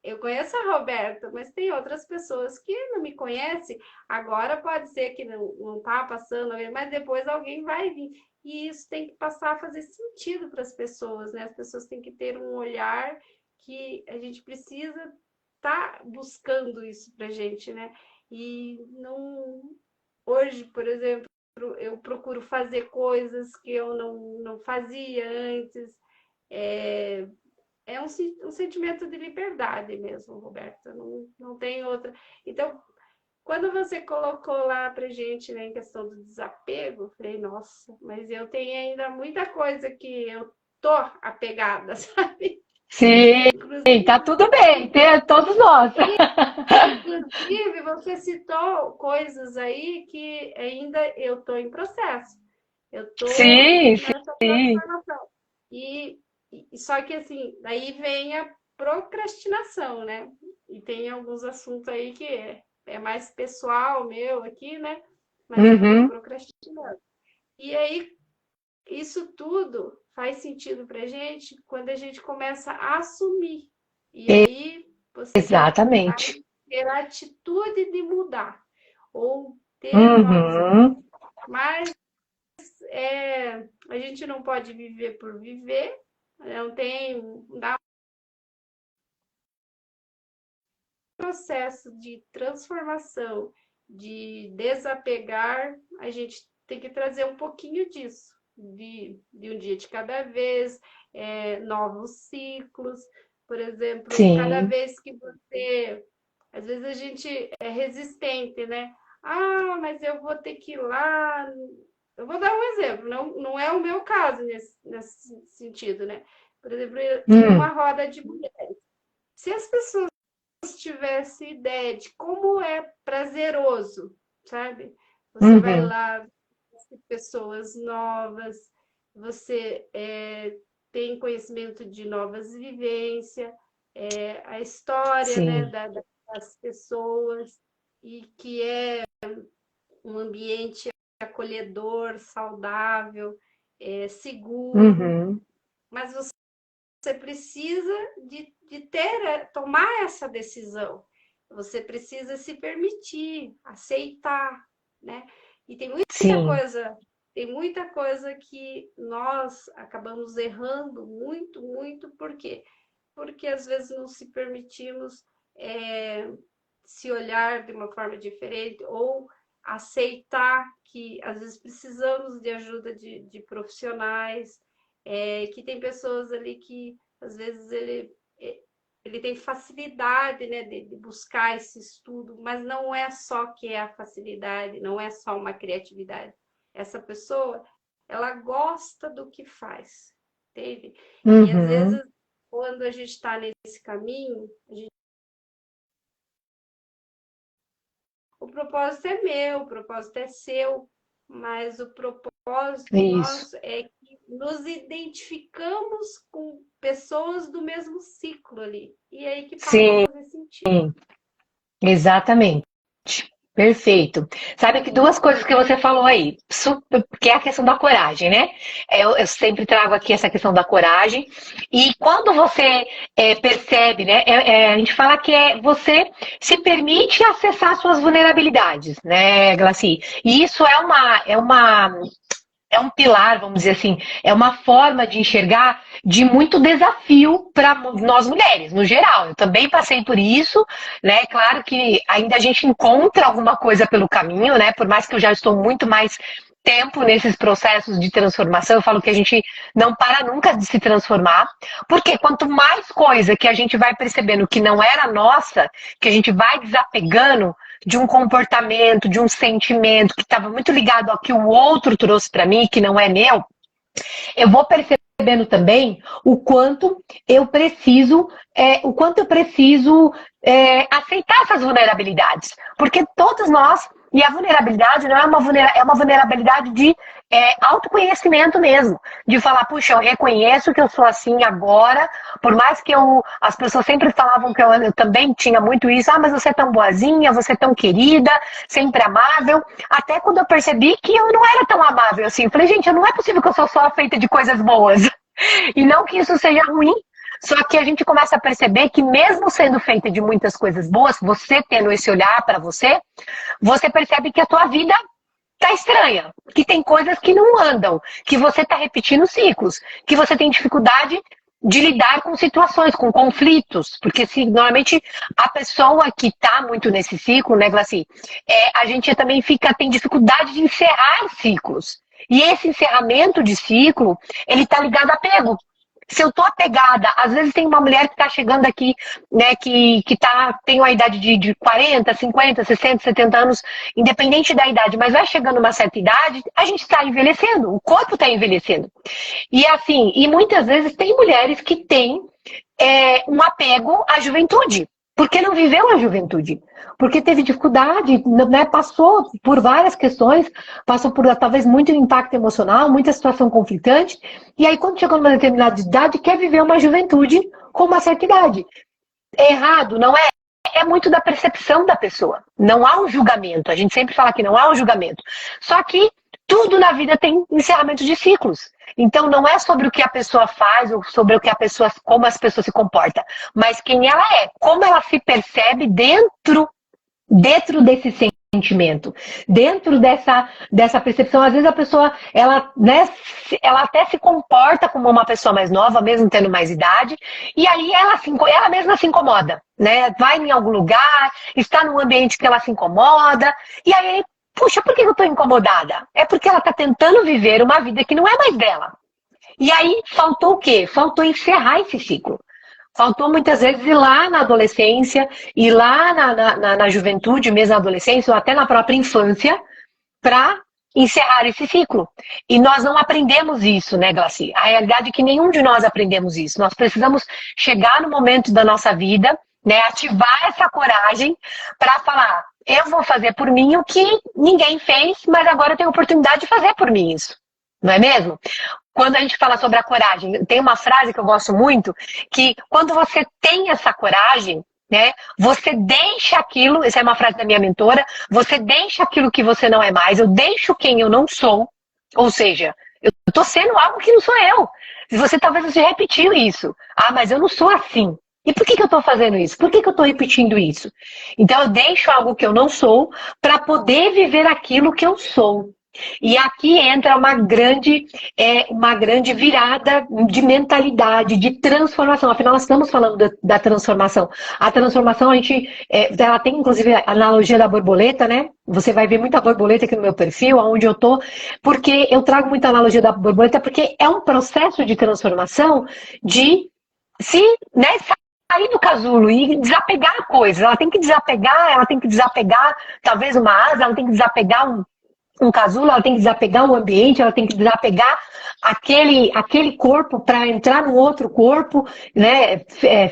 Eu conheço a Roberta, mas tem outras pessoas que não me conhecem. Agora pode ser que não está passando, mas depois alguém vai vir. E isso tem que passar a fazer sentido para as pessoas, né? As pessoas têm que ter um olhar que a gente precisa estar buscando isso para a gente, né? E não. Hoje, por exemplo, eu procuro fazer coisas que eu não fazia antes. É um sentimento de liberdade mesmo, Roberta. Não tem outra. Então, quando você colocou lá pra gente, né, em questão do desapego, eu falei, nossa, mas eu tenho ainda muita coisa que eu tô apegada, sabe? sim, tá Inclusive, tudo bem, todos nós. inclusive, você citou coisas aí que ainda eu estou em processo. Eu estou Sim, nessa sim. transformação. Só que assim, daí vem a procrastinação, né? E tem alguns assuntos aí que é mais pessoal meu aqui, né? Mas eu estou Uhum, procrastinando. E aí, isso tudo faz sentido para gente quando a gente começa a assumir. E aí você exatamente. ter a atitude de mudar ou ter novos hábitos. Uhum, Mas a gente não pode viver por viver, não dá um processo de transformação, de desapegar, a gente tem que trazer um pouquinho disso, de um dia de cada vez, novos ciclos, por exemplo, cada sim. vez que você. Às vezes a gente é resistente, né? Ah, mas eu vou ter que ir lá. Eu vou dar um exemplo, não é o meu caso nesse sentido, né? Por exemplo, em uma Hum, roda de mulheres. Se as pessoas tivessem ideia de como é prazeroso, sabe? Você vai lá, pessoas novas, você tem conhecimento de novas vivências, a história, né, das pessoas, e que é um ambiente acolhedor, saudável, seguro. Mas você precisa de tomar essa decisão. Você precisa se permitir, aceitar, né? E tem muita coisa que nós acabamos errando muito, muito. Por quê? Porque às vezes não se permitimos se olhar de uma forma diferente ou aceitar que às vezes precisamos de ajuda de profissionais, que tem pessoas ali que às vezes ele tem facilidade, né, de buscar esse estudo, mas não é só que é a facilidade, não é só uma criatividade. Essa pessoa, ela gosta do que faz, entende? E às vezes, quando a gente está nesse caminho, o propósito é meu, o propósito é seu, mas o propósito nosso é que nos identificamos com pessoas do mesmo ciclo ali. E aí que passa a fazer sentido. Exatamente. Perfeito. Sabe que duas coisas que você falou aí, que é a questão da coragem, né? Eu sempre trago aqui essa questão da coragem. E quando você percebe, né? A gente fala que você se permite acessar suas vulnerabilidades, né, Glaci? E isso é um pilar, vamos dizer assim, é uma forma de enxergar de muito desafio para nós mulheres, no geral. Eu também passei por isso, né? Claro que ainda a gente encontra alguma coisa pelo caminho, né? Por mais que eu já estou muito mais tempo nesses processos de transformação, eu falo que a gente não para nunca de se transformar, porque quanto mais coisa que a gente vai percebendo que não era nossa, que a gente vai desapegando de um comportamento, de um sentimento que estava muito ligado ao que o outro trouxe para mim, que não é meu, eu vou percebendo também o quanto eu preciso aceitar essas vulnerabilidades, porque todos nós, e a vulnerabilidade não é uma vulnerabilidade de autoconhecimento mesmo, de falar, puxa, eu reconheço que eu sou assim agora, por mais que as pessoas sempre falavam que eu também tinha muito isso, mas você é tão boazinha, você é tão querida, sempre amável, até quando eu percebi que eu não era tão amável assim, eu falei, gente, não é possível que eu sou só feita de coisas boas, e não que isso seja ruim, só que a gente começa a perceber que mesmo sendo feita de muitas coisas boas, você tendo esse olhar para você percebe que a tua vida tá estranha, que tem coisas que não andam, que você tá repetindo ciclos, que você tem dificuldade de lidar com situações, com conflitos, porque normalmente a pessoa que tá muito nesse ciclo, né, Glaci, a gente também tem dificuldade de encerrar ciclos. E esse encerramento de ciclo, ele tá ligado a apego. Se eu tô apegada, às vezes tem uma mulher que tá chegando aqui, né, que tem uma idade de 40, 50, 60, 70 anos, independente da idade, mas vai chegando uma certa idade, a gente está envelhecendo, o corpo está envelhecendo. E assim, e muitas vezes tem mulheres que têm um apego à juventude, porque não viveu a juventude, porque teve dificuldade, né, passou por várias questões, passou por talvez muito impacto emocional, muita situação conflitante, e aí quando chegou numa determinada idade, quer viver uma juventude com uma certa idade. É errado, não é? É muito da percepção da pessoa. Não há um julgamento, a gente sempre fala que não há um julgamento. Só que tudo na vida tem encerramento de ciclos. Então não é sobre o que a pessoa faz ou sobre como as pessoas se comportam, mas quem ela é, como ela se percebe dentro desse sentimento, dentro dessa percepção. Às vezes a pessoa, ela até se comporta como uma pessoa mais nova, mesmo tendo mais idade, e aí ela mesma se incomoda, né? Vai em algum lugar, está num ambiente que ela se incomoda, e aí, puxa, por que eu estou incomodada? É porque ela está tentando viver uma vida que não é mais dela. E aí faltou o quê? Faltou encerrar esse ciclo. Faltou muitas vezes ir lá na adolescência, ir lá na juventude, mesmo na adolescência, ou até na própria infância, para encerrar esse ciclo. E nós não aprendemos isso, né, Glaci? A realidade é que nenhum de nós aprendemos isso. Nós precisamos chegar no momento da nossa vida, né, ativar essa coragem para falar, eu vou fazer por mim o que ninguém fez, mas agora eu tenho oportunidade de fazer por mim isso. Não é mesmo? Quando a gente fala sobre a coragem, tem uma frase que eu gosto muito, que quando você tem essa coragem, né, você deixa aquilo, essa é uma frase da minha mentora, você deixa aquilo que você não é mais, eu deixo quem eu não sou, ou seja, eu estou sendo algo que não sou eu. E você talvez já repetiu isso. Ah, mas eu não sou assim. E por que eu estou fazendo isso? Por que eu estou repetindo isso? Então eu deixo algo que eu não sou para poder viver aquilo que eu sou. E aqui entra uma grande virada de mentalidade, de transformação. Afinal, nós estamos falando da transformação. A transformação, ela tem inclusive a analogia da borboleta, né? Você vai ver muita borboleta aqui no meu perfil, onde eu tô, porque eu trago muita analogia da borboleta, porque é um processo de transformação de se, né, sair do casulo e desapegar coisas. Ela tem que desapegar talvez uma asa, ela tem que desapegar um casulo, ela tem que desapegar um ambiente, ela tem que desapegar aquele corpo para entrar no outro corpo, né,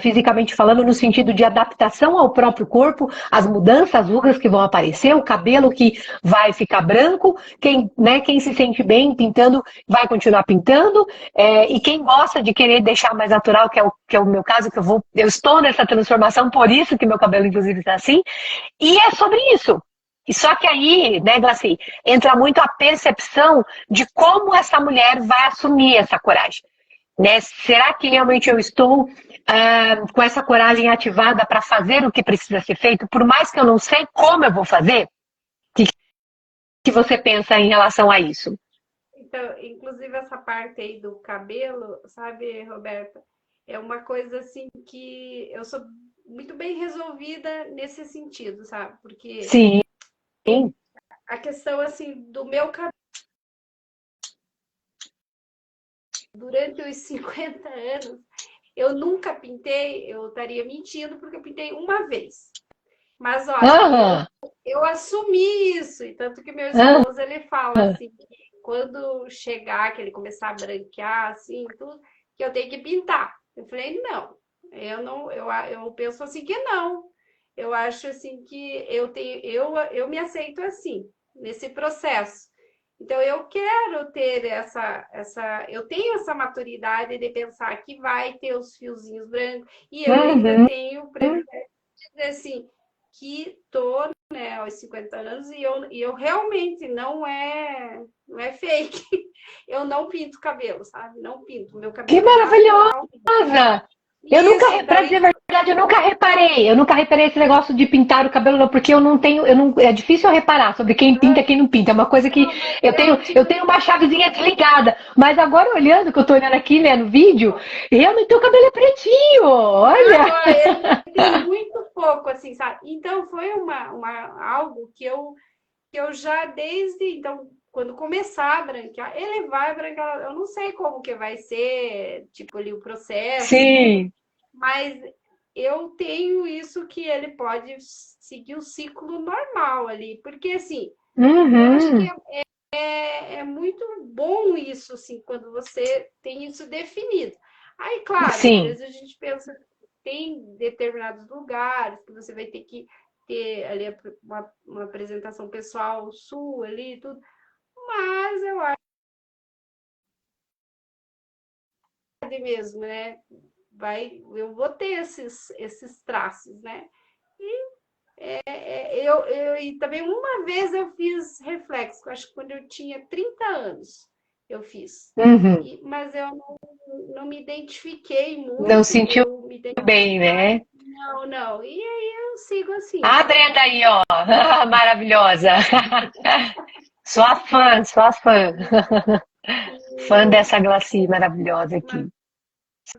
fisicamente falando, no sentido de adaptação ao próprio corpo, as mudanças, as rugas que vão aparecer, o cabelo que vai ficar branco, quem se sente bem pintando vai continuar pintando, e quem gosta de querer deixar mais natural, que é o meu caso, que eu estou nessa transformação, por isso que meu cabelo inclusive está assim, e é sobre isso. E só que aí, né, Glaci, entra muito a percepção de como essa mulher vai assumir essa coragem. Né? Será que realmente eu estou com essa coragem ativada para fazer o que precisa ser feito, por mais que eu não sei como eu vou fazer? O que você pensa em relação a isso? Então, inclusive essa parte aí do cabelo, sabe, Roberta, é uma coisa assim que eu sou muito bem resolvida nesse sentido, sabe? Porque Sim. a questão assim do meu cabelo durante os 50 anos, eu nunca pintei, eu estaria mentindo porque eu pintei uma vez. Mas olha, eu assumi isso, e tanto que meu esposo ele fala assim, que quando chegar, que ele começar a branquear, assim, tudo, que eu tenho que pintar. Eu falei, não, eu penso assim que não. Eu acho assim que eu me aceito assim, nesse processo. Então eu quero ter eu tenho essa maturidade de pensar que vai ter os fiozinhos brancos, e eu ainda tenho o privilégio de dizer assim, que tô, né, aos 50 anos e eu realmente não é fake. Eu não pinto cabelo, sabe? Não pinto. Meu cabelo Que maravilhosa! Pra dizer a verdade, eu nunca reparei esse negócio de pintar o cabelo, não, porque é difícil eu reparar sobre quem pinta e quem não pinta, é uma coisa que eu tenho uma chavezinha desligada, mas agora olhando, que eu tô olhando aqui, né, no vídeo, realmente o cabelo é pretinho, olha! Ele tem muito pouco, assim, sabe? Então foi algo que eu já então, quando começar a branquear, ele vai branquear, eu não sei como que vai ser, tipo, ali o processo. Sim. Mas eu tenho isso que ele pode seguir o ciclo normal ali, porque assim, eu acho que é muito bom isso, assim, quando você tem isso definido. Aí, claro, às vezes a gente pensa, tem determinados lugares que você vai ter que ter ali uma apresentação pessoal sua ali, tudo, mas eu acho que mesmo, né? Eu vou ter esses traços, né? E também uma vez eu fiz reflexo, acho que quando eu tinha 30 anos eu fiz. Mas eu não me identifiquei muito. Não sentiu bem, né? Não. E aí eu sigo assim. A Brenda aí, ó, maravilhosa. Sua fã. Fã dessa Glaci maravilhosa aqui.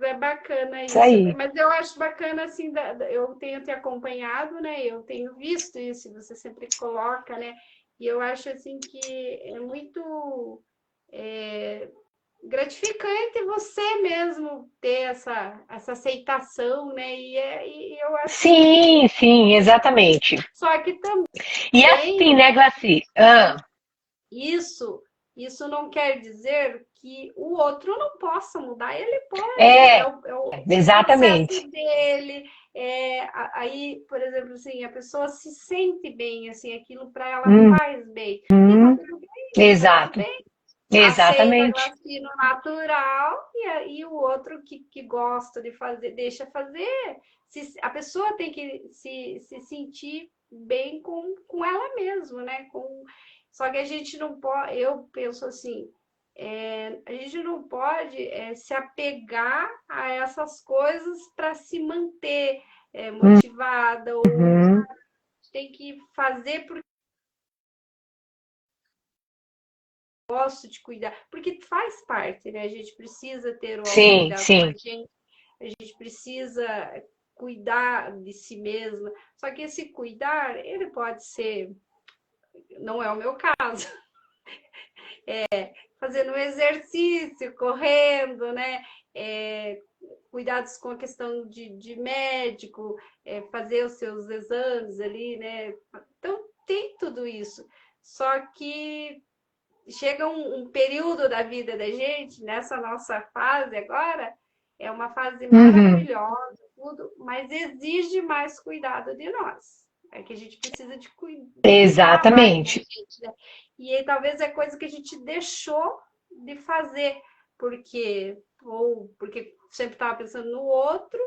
É bacana isso. Mas eu acho bacana, assim, eu tenho te acompanhado, né? Eu tenho visto isso, você sempre coloca, né? E eu acho, assim, que é muito gratificante você mesmo ter essa aceitação, né? E eu acho Sim, exatamente. Só que também... E assim, né, Glaci? Isso não quer dizer que o outro não possa mudar, ele pode. É o exatamente. processo dele, aí, por exemplo, assim, a pessoa se sente bem, assim, aquilo para ela faz bem. E tá tudo bem, tá tudo Exato, bem. Aceita exatamente. glacino natural e aí o outro que gosta de fazer, deixa fazer. A pessoa tem que se sentir bem com ela mesma, né? Só que a gente não pode, eu penso assim, a gente não pode se apegar a essas coisas para se manter motivada, ou Uhum. tem que fazer porque gosto de cuidar, porque faz parte, né? A gente precisa ter o Sim, autocuidado com sim. a gente precisa cuidar de si mesma. Só que esse cuidar, ele pode ser, não é o meu caso, fazendo um exercício, correndo, né? Cuidados com a questão de médico, fazer os seus exames ali, né? Então, tem tudo isso. Só que chega um período da vida da gente, nessa nossa fase agora, é uma fase Uhum. maravilhosa, tudo, mas exige mais cuidado de nós. É que a gente precisa de cuidar mais da Exatamente. gente, né? E aí, talvez é coisa que a gente deixou de fazer, porque sempre estava pensando no outro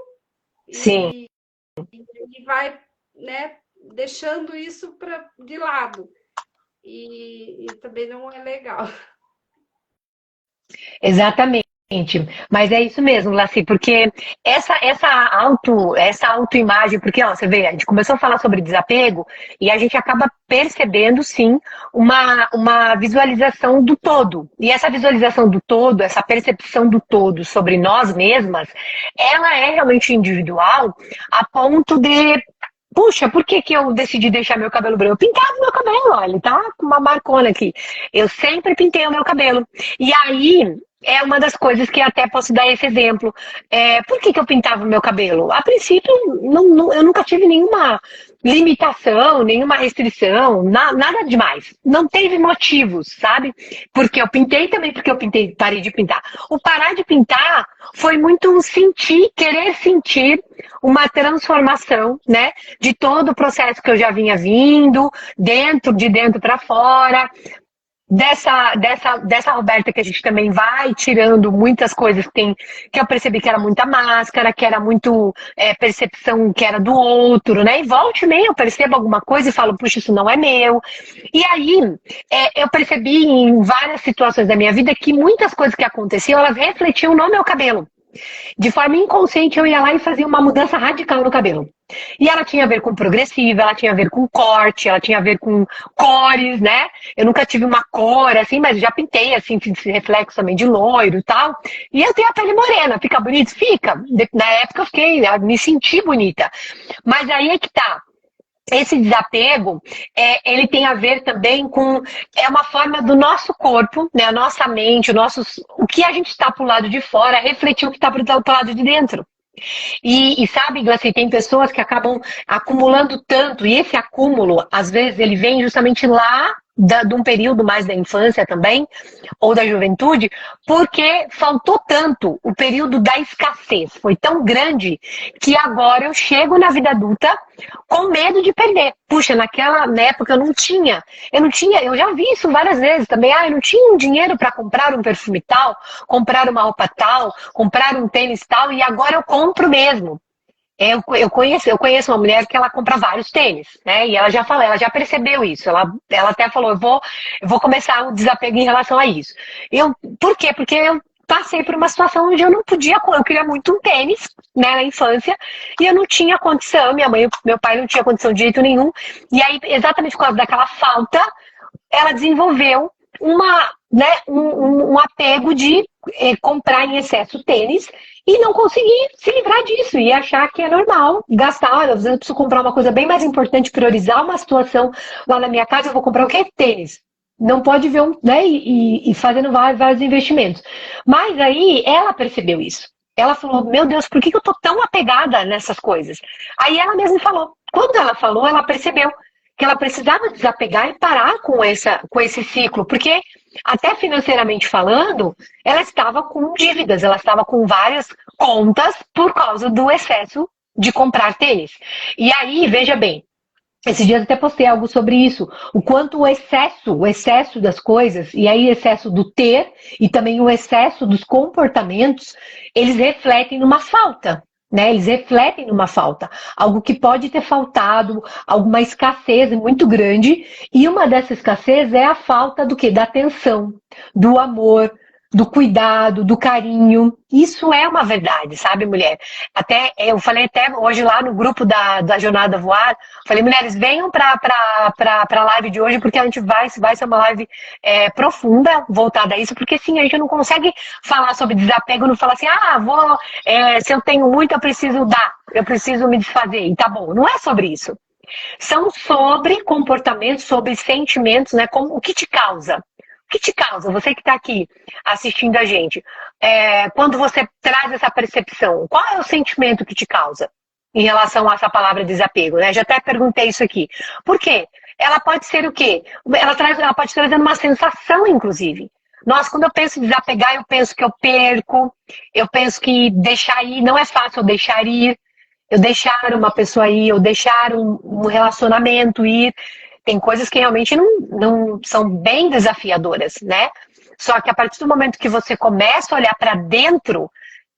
Sim. e, e vai, né, deixando isso de lado. E também não é legal. Exatamente. Mas é isso mesmo, Laci, porque essa autoimagem, porque ó, você vê, a gente começou a falar sobre desapego e a gente acaba percebendo sim uma visualização do todo. E essa visualização do todo, essa percepção do todo sobre nós mesmas, ela é realmente individual a ponto de puxa, por que que eu decidi deixar meu cabelo branco? Eu pintava meu cabelo, olha, ele tá com uma marcona aqui. Eu sempre pintei o meu cabelo. E aí, é uma das coisas que até posso dar esse exemplo. Por que que eu pintava o meu cabelo? A princípio, eu nunca tive nenhuma limitação, nenhuma restrição, nada demais. Não teve motivos, sabe? Porque eu pintei também, porque eu pintei, parei de pintar. O parar de pintar foi muito um sentir, querer sentir uma transformação, né? De todo o processo que eu já vinha vindo, de dentro para fora, dessa Roberta que a gente também vai tirando muitas coisas que eu percebi que era muita máscara, que era muito percepção que era do outro, né? E volte e meia eu percebo alguma coisa e falo, puxa, isso não é meu. E aí eu percebi em várias situações da minha vida que muitas coisas que aconteciam, elas refletiam no meu cabelo. De forma inconsciente, eu ia lá e fazia uma mudança radical no cabelo. E ela tinha a ver com progressiva, ela tinha a ver com corte, ela tinha a ver com cores, né? Eu nunca tive uma cor assim, mas já pintei assim, esse reflexo também de loiro e tal. E eu tenho a pele morena, fica bonito? Fica. Na época eu fiquei, me senti bonita. Mas aí é que tá. Esse desapego, ele tem a ver também com uma forma do nosso corpo, né, a nossa mente, o que a gente está para o lado de fora, refletir o que está para o lado de dentro. E sabe, Glaci, tem pessoas que acabam acumulando tanto, e esse acúmulo, às vezes, ele vem justamente lá de um período mais da infância também, ou da juventude, porque faltou tanto o período da escassez. Foi tão grande que agora eu chego na vida adulta com medo de perder. Puxa, naquela época eu já vi isso várias vezes também. Eu não tinha um dinheiro para comprar um perfume tal, comprar uma roupa tal, comprar um tênis tal, e agora eu compro mesmo. Eu conheço uma mulher que ela compra vários tênis, né? E ela já falou, ela já percebeu isso. Ela até falou, eu vou começar o desapego em relação a isso. Por quê? Porque eu passei por uma situação onde eu não podia, eu queria muito um tênis, né, na infância, e eu não tinha condição, minha mãe, meu pai não tinha condição de jeito nenhum. E aí, exatamente por causa daquela falta, ela desenvolveu um apego de comprar em excesso tênis e não conseguir se livrar disso e achar que é normal gastar. Olha, às vezes eu preciso comprar uma coisa bem mais importante, priorizar uma situação lá na minha casa, eu vou comprar o quê? Tênis. Não pode ver né, e fazendo vários investimentos. Mas aí ela percebeu isso. Ela falou, meu Deus, por que eu tô tão apegada nessas coisas? Aí ela mesma falou. Quando ela falou, ela percebeu que ela precisava desapegar e parar com esse ciclo, porque até financeiramente falando, ela estava com dívidas, ela estava com várias contas por causa do excesso de comprar tênis. E aí, veja bem, esses dias até postei algo sobre isso, o quanto o excesso das coisas, e aí excesso do ter, e também o excesso dos comportamentos, eles refletem numa falta, né? Eles refletem numa falta, algo que pode ter faltado, alguma escassez muito grande, e uma dessa escassez é a falta do quê? Da atenção, do amor, do cuidado, do carinho. Isso é uma verdade, sabe, mulher? Até eu falei até hoje lá no grupo da Jornada Voar, falei, mulheres, venham para a live de hoje, porque a gente vai ser uma live profunda, voltada a isso, porque sim, a gente não consegue falar sobre desapego, não falar assim, se eu tenho muito, eu preciso dar, eu preciso me desfazer, e tá bom, não é sobre isso. São sobre comportamentos, sobre sentimentos, né? Como, o que te causa? O que te causa? Você que está aqui assistindo a gente, quando você traz essa percepção, qual é o sentimento que te causa em relação a essa palavra desapego, né? Já até perguntei isso aqui. Por quê? Ela pode ser o quê? Ela pode trazer uma sensação, inclusive. Nossa, quando eu penso em desapegar, eu penso que eu perco, eu penso que deixar ir, não é fácil eu deixar ir, eu deixar uma pessoa ir, eu deixar um relacionamento ir. Tem coisas que realmente não são bem desafiadoras, né? Só que a partir do momento que você começa a olhar para dentro,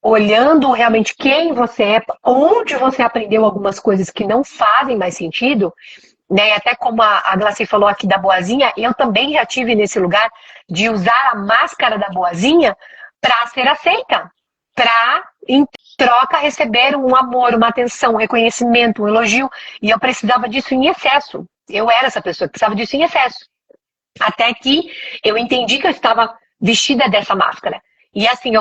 olhando realmente quem você é, onde você aprendeu algumas coisas que não fazem mais sentido, né? Até como a Glaci falou aqui da boazinha, eu também já tive nesse lugar de usar a máscara da boazinha para ser aceita, para em troca receber um amor, uma atenção, um reconhecimento, um elogio, e eu precisava disso em excesso. Eu era essa pessoa que precisava disso em excesso. Até que eu entendi que eu estava vestida dessa máscara. E assim,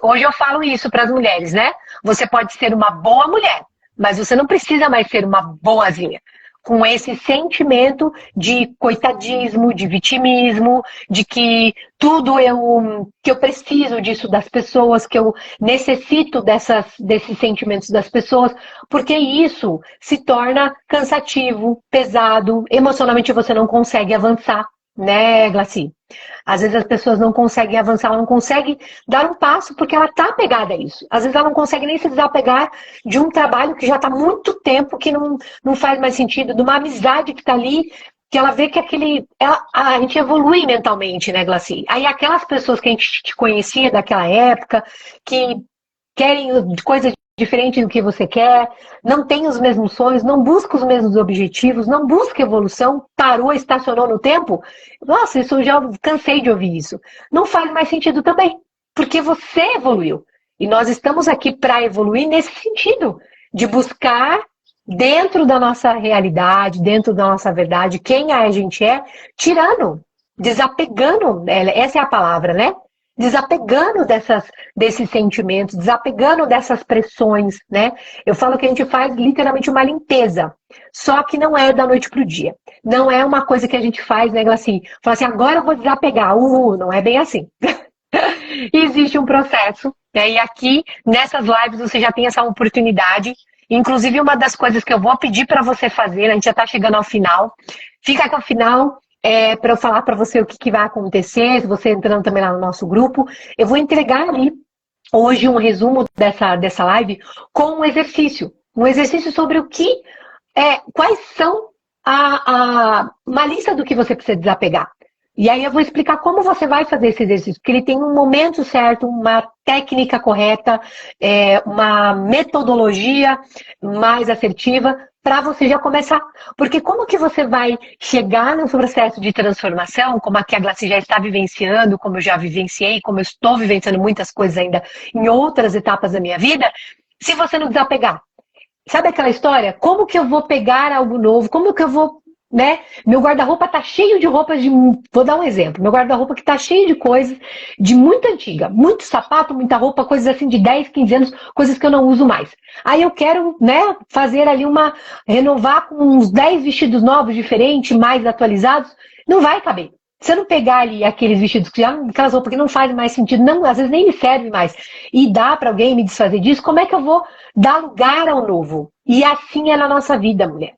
hoje eu falo isso para as mulheres, né? Você pode ser uma boa mulher, mas você não precisa mais ser uma boazinha. Com esse sentimento de coitadismo, de vitimismo, de que que eu preciso disso das pessoas, que eu necessito desses sentimentos das pessoas, porque isso se torna cansativo, pesado, emocionalmente você não consegue avançar, né, Glaci? Às vezes as pessoas não conseguem avançar, ela não consegue dar um passo porque ela está apegada a isso. Às vezes ela não consegue nem se desapegar de um trabalho que já está há muito tempo, que não faz mais sentido, de uma amizade que está ali, que ela vê que a gente evolui mentalmente, né, Glaci? Aí aquelas pessoas que a gente conhecia daquela época, que querem coisas diferentes do que você quer, não tem os mesmos sonhos, não busca os mesmos objetivos, não busca evolução, parou, estacionou no tempo. Nossa, isso eu já cansei de ouvir isso. Não faz mais sentido também, porque você evoluiu. E nós estamos aqui para evoluir nesse sentido, de buscar dentro da nossa realidade, dentro da nossa verdade, quem a gente é, tirando, desapegando, essa é a palavra, né? Desapegando desses sentimentos, desapegando dessas pressões, né? Eu falo que a gente faz literalmente uma limpeza, só que não é da noite pro dia. Não é uma coisa que a gente faz, né, assim, fala assim, agora eu vou desapegar. Não é bem assim. Existe um processo, né? E aqui, nessas lives, você já tem essa oportunidade. Inclusive, uma das coisas que eu vou pedir para você fazer, a gente já está chegando ao final, fica até o final, para eu falar para você o que vai acontecer, se você entrando também lá no nosso grupo. Eu vou entregar ali hoje um resumo dessa live com um exercício sobre o que quais são uma lista do que você precisa desapegar. E aí eu vou explicar como você vai fazer esse exercício, porque ele tem um momento certo, uma técnica correta, uma metodologia mais assertiva para você já começar. Porque como que você vai chegar num processo de transformação, como aqui a Glaci já está vivenciando, como eu já vivenciei, como eu estou vivenciando muitas coisas ainda em outras etapas da minha vida, se você não desapegar? Sabe aquela história? Como que eu vou pegar algo novo? Como que eu vou, né? Meu guarda-roupa tá cheio de roupas de... Vou dar um exemplo. Meu guarda-roupa que tá cheio de coisas de muito antiga. Muito sapato, muita roupa, coisas assim de 10, 15 anos, coisas que eu não uso mais. Aí eu quero, né, fazer ali renovar com uns 10 vestidos novos, diferentes, mais atualizados. Não vai caber. Se eu não pegar ali aqueles vestidos, aquelas roupas que não fazem mais sentido, não, às vezes nem me servem mais, e dá para alguém me desfazer disso, como é que eu vou dar lugar ao novo? E assim é na nossa vida, mulher.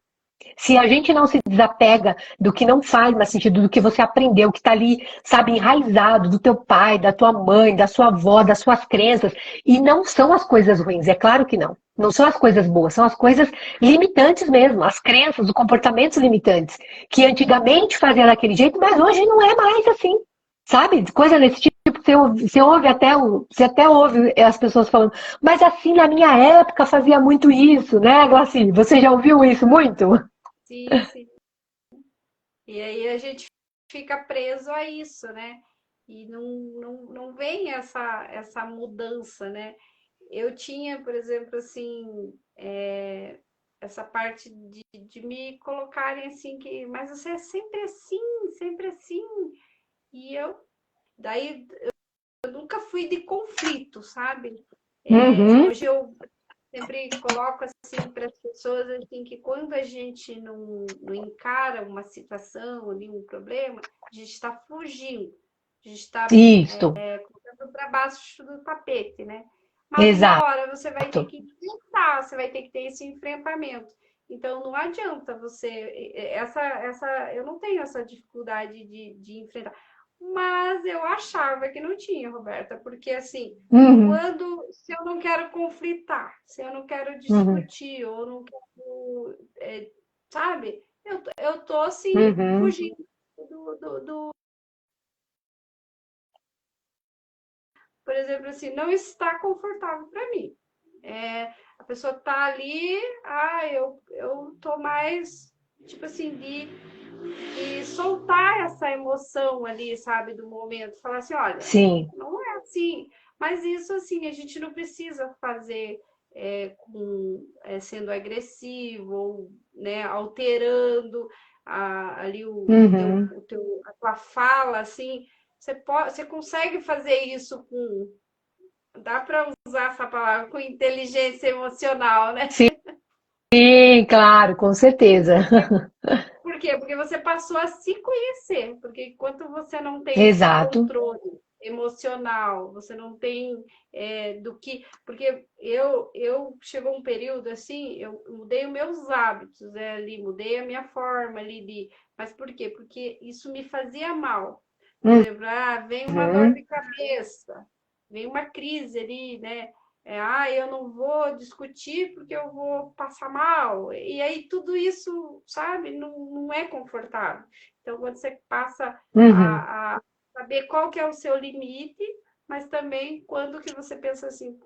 Se a gente não se desapega do que não faz mais sentido, do que você aprendeu, que está ali, sabe, enraizado do teu pai, da tua mãe, da sua avó, das suas crenças, e não são as coisas ruins, é claro que não. Não são as coisas boas, são as coisas limitantes mesmo, as crenças, os comportamentos limitantes, que antigamente faziam daquele jeito, mas hoje não é mais assim, sabe? Coisa desse tipo, você até ouve as pessoas falando, mas assim, na minha época fazia muito isso, né, Glaci? Você já ouviu isso muito? Sim, sim. E aí a gente fica preso a isso, né? E não vem essa mudança, né? Eu tinha, por exemplo, assim, essa parte de me colocarem assim, mas você é sempre assim, sempre assim. E daí, eu nunca fui de conflito, sabe? Uhum. Hoje eu sempre coloco assim para as pessoas assim, que quando a gente não encara uma situação, ali, um problema, a gente está fugindo, a gente está Isso, colocando para baixo do tapete, né? Mas uma exato. hora você vai ter que enfrentar, você vai ter que ter esse enfrentamento. Então não adianta eu não tenho essa dificuldade de enfrentar. Mas eu achava que não tinha, Roberta, porque assim, Uhum, se eu não quero conflitar, se eu não quero uhum, discutir, ou não quero, sabe? Eu tô assim, uhum. fugindo do, por exemplo, assim, não está confortável para mim. A pessoa tá ali, eu tô mais, tipo assim, de soltar essa emoção ali, sabe, do momento. Falar assim, olha, Sim. não é assim. Mas isso, assim, a gente não precisa fazer sendo agressivo ou, né, alterando ali Uhum. a tua fala, assim. Você consegue fazer isso dá para usar essa palavra, com inteligência emocional, né? Sim, claro, com certeza. Por quê? Porque você passou a se conhecer. Porque enquanto você não tem esse Exato. controle emocional, você não tem do que. Porque eu chegou um período assim, eu mudei os meus hábitos, né, ali, mudei a minha forma ali de. Mas por quê? Porque isso me fazia mal. Por exemplo, vem uma dor Uhum. de cabeça, vem uma crise ali, né? Eu não vou discutir porque eu vou passar mal. E aí tudo isso, sabe, não é confortável. Então, quando você passa Uhum. a saber qual que é o seu limite, mas também quando que você pensa assim,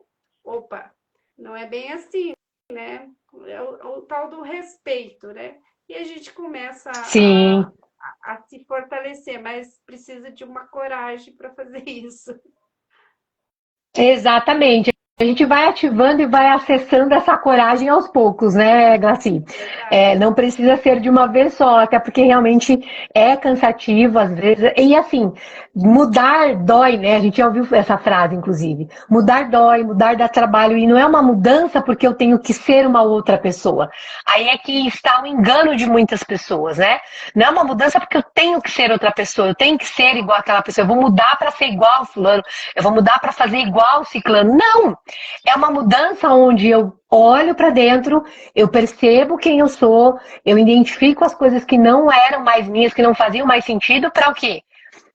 opa, não é bem assim, né? É o tal do respeito, né? E a gente começa Sim, a se fortalecer, mas precisa de uma coragem para fazer isso. exatamente. A gente vai ativando e vai acessando essa coragem aos poucos, né, Graci? Verdade. Não precisa ser de uma vez só, até porque realmente é cansativo às vezes. E assim, mudar dói, né? A gente já ouviu essa frase, inclusive. Mudar dói, mudar dá trabalho. E não é uma mudança porque eu tenho que ser uma outra pessoa. Aí é que está o engano de muitas pessoas, né? Não é uma mudança porque eu tenho que ser outra pessoa, eu tenho que ser igual àquela pessoa, eu vou mudar para ser igual ao fulano, eu vou mudar para fazer igual ao ciclano. Não! É uma mudança onde eu olho para dentro, eu percebo quem eu sou, eu identifico as coisas que não eram mais minhas, que não faziam mais sentido, para o quê?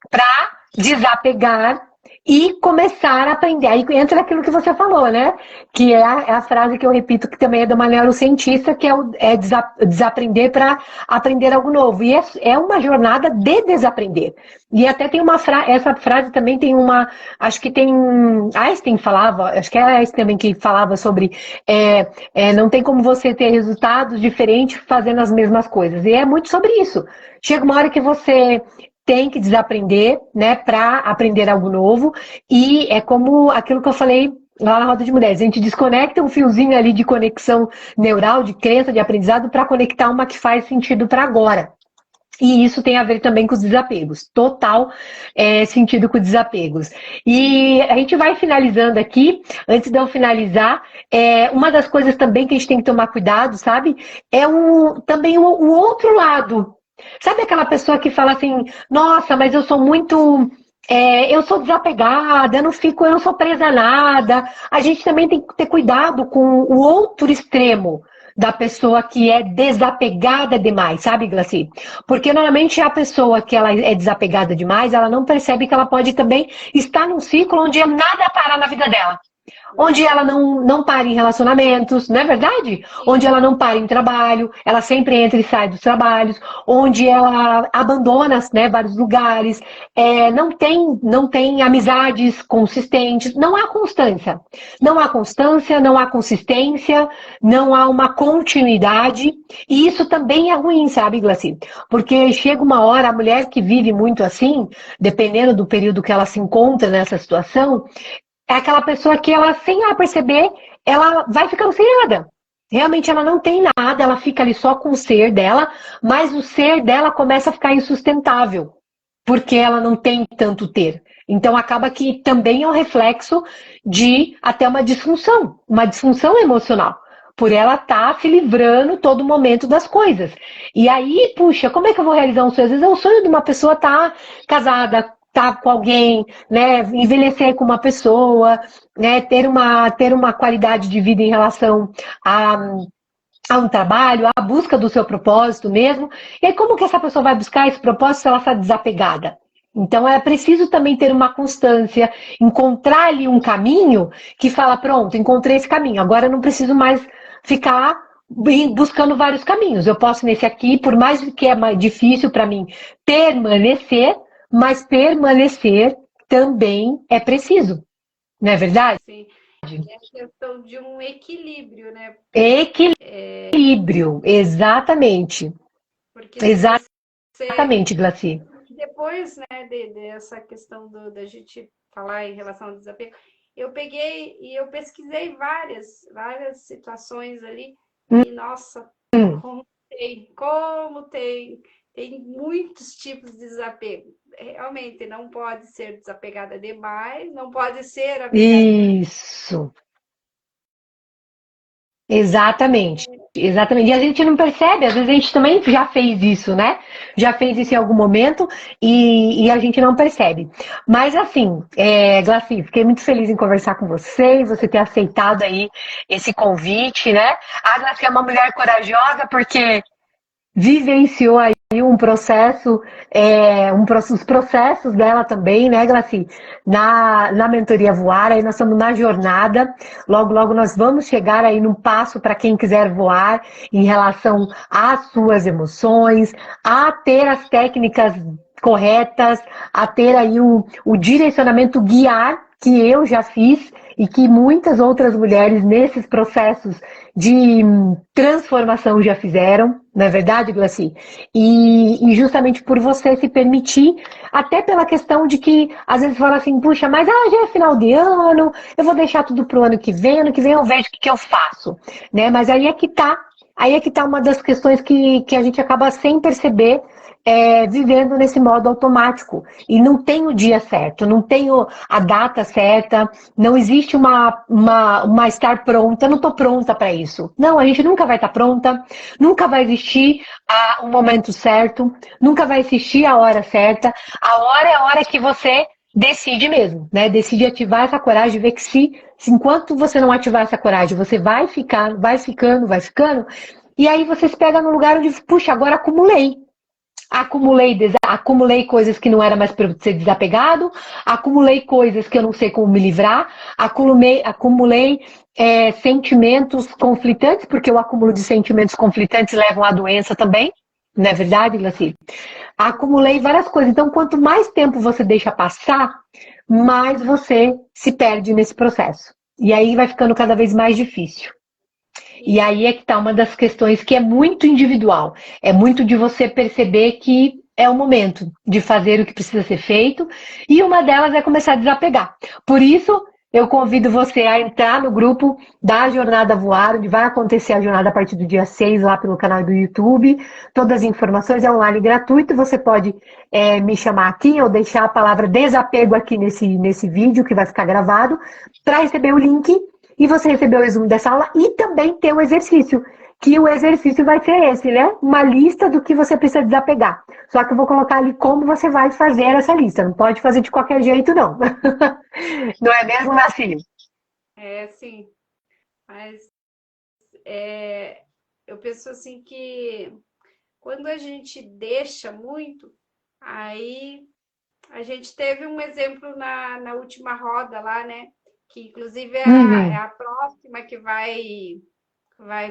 Para desapegar e começar a aprender. Aí entra aquilo que você falou, né? Que é a frase que eu repito, que também é de uma neurocientista, que é desaprender para aprender algo novo. E é uma jornada de desaprender. E até tem essa frase também tem uma, acho que tem, Einstein falava, acho que é Einstein também que falava sobre, não tem como você ter resultados diferentes fazendo as mesmas coisas. E é muito sobre isso. Chega uma hora que você tem que desaprender, né, para aprender algo novo. E é como aquilo que eu falei lá na Roda de Mulheres. A gente desconecta um fiozinho ali de conexão neural, de crença, de aprendizado, para conectar uma que faz sentido para agora. E isso tem a ver também com os desapegos. Total sentido com os desapegos. E a gente vai finalizando aqui. Antes de eu finalizar, uma das coisas também que a gente tem que tomar cuidado, sabe? Também o outro lado. Sabe aquela pessoa que fala assim, nossa, mas eu sou muito. Eu sou desapegada, eu não sou presa a nada. A gente também tem que ter cuidado com o outro extremo da pessoa que é desapegada demais, sabe, Glaci? Porque normalmente a pessoa que ela é desapegada demais, ela não percebe que ela pode também estar num ciclo onde nada parar na vida dela. Onde ela não para em relacionamentos, não é verdade? Onde ela não para em trabalho, ela sempre entra e sai dos trabalhos, onde ela abandona, né, vários lugares, não tem amizades consistentes, não há constância. Não há constância, não há consistência, não há uma continuidade, e isso também é ruim, sabe, Glaci? Porque chega uma hora, a mulher que vive muito assim, dependendo do período que ela se encontra nessa situação, é aquela pessoa que ela, sem ela perceber, ela vai ficando sem nada. Realmente ela não tem nada, ela fica ali só com o ser dela, mas o ser dela começa a ficar insustentável, porque ela não tem tanto ter. Então acaba que também é um reflexo de até uma disfunção emocional, por ela estar se livrando todo momento das coisas. E aí, puxa, como é que eu vou realizar um sonho? Às vezes é um sonho de uma pessoa estar casada, estar com alguém, né, envelhecer com uma pessoa, né, ter uma qualidade de vida em relação a um trabalho, à busca do seu propósito mesmo. E aí, como que essa pessoa vai buscar esse propósito se ela está desapegada? Então é preciso também ter uma constância, encontrar ali um caminho que fala, pronto, encontrei esse caminho, agora eu não preciso mais ficar buscando vários caminhos. Eu posso nesse aqui, por mais que é mais difícil para mim permanecer, mas permanecer também é preciso, não é verdade? Sim, é a questão de um equilíbrio, né? Equilíbrio, exatamente. Porque se você Exatamente, Glaci. depois, né, dessa questão da gente falar em relação ao desapego, eu peguei e eu pesquisei várias situações ali, e nossa, tem muitos tipos de desapego. Realmente não pode ser desapegada demais, não pode ser apegada. Isso. Exatamente, exatamente. E a gente não percebe, às vezes a gente também já fez isso, né? Já fez isso em algum momento e a gente não percebe. Mas assim, Glaci, fiquei muito feliz em conversar com você e você ter aceitado aí esse convite, né? A Glaci é uma mulher corajosa porque vivenciou aí um processo, os processos dela também, né, Glaci? Na mentoria voar, aí nós estamos na jornada, logo, logo nós vamos chegar aí num passo para quem quiser voar em relação às suas emoções, a ter as técnicas corretas, a ter aí o direcionamento guiar que eu já fiz e que muitas outras mulheres nesses processos de transformação já fizeram, não é verdade, Glaci? E justamente por você se permitir, até pela questão de que às vezes fala assim, puxa, mas já é final de ano, eu vou deixar tudo pro ano que vem eu vejo o que eu faço, né? Mas aí é que tá uma das questões que a gente acaba sem perceber, vivendo nesse modo automático. E não tem o dia certo, não tem a data certa, não existe uma estar pronta, não estou pronta para isso. Não, a gente nunca vai estar pronta, nunca vai existir o momento certo, nunca vai existir a hora certa. A hora é a hora que você decide mesmo, né? Decide ativar essa coragem, ver que se enquanto você não ativar essa coragem, você vai ficando, e aí você se pega num lugar onde, puxa, agora acumulei coisas que não era mais para ser desapegado, acumulei coisas que eu não sei como me livrar, acumulei sentimentos conflitantes, porque o acúmulo de sentimentos conflitantes levam à doença também, não é verdade, Glaci? Acumulei várias coisas. Então, quanto mais tempo você deixa passar, mais você se perde nesse processo. E aí vai ficando cada vez mais difícil. E aí é que está uma das questões que é muito individual. É muito de você perceber que é o momento de fazer o que precisa ser feito. E uma delas é começar a desapegar. Por isso, eu convido você a entrar no grupo da Jornada Voar, onde vai acontecer a jornada a partir do dia 6, lá pelo canal do YouTube. Todas as informações é online gratuito. Você pode me chamar aqui ou deixar a palavra desapego aqui nesse vídeo que vai ficar gravado para receber o link e você recebeu o resumo dessa aula e também tem um exercício, que o exercício vai ser esse, né? Uma lista do que você precisa desapegar. Só que eu vou colocar ali como você vai fazer essa lista. Não pode fazer de qualquer jeito, não. Não é mesmo, Marcinho? Sim. Mas eu penso assim que quando a gente deixa muito, aí a gente teve um exemplo na última roda lá, né? que inclusive é Uhum. a próxima que vai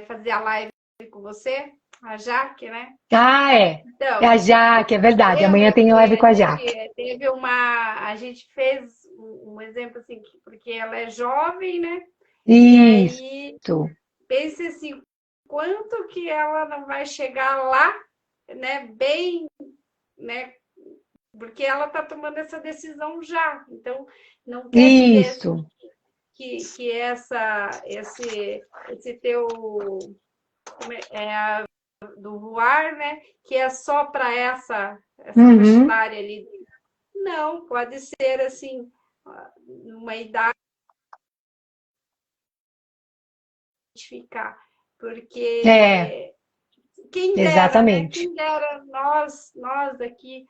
fazer a live com você, a Jaque, né? Ah, é. É Então, a Jaque, é verdade. Amanhã lembra tem que live com a Jaque. teve a gente fez um exemplo assim, porque ela é jovem, né? E aí Isso. pense assim, quanto que ela não vai chegar lá, né? Bem, né? Porque ela está tomando essa decisão já. Então, não quer dizer assim, Isso. que esse teu do voar, né? Que é só para essa faixa Uhum. etária ali. Não, pode ser assim, uma idade ficar, É, porque quem dera, né? exatamente. Quem dera nós aqui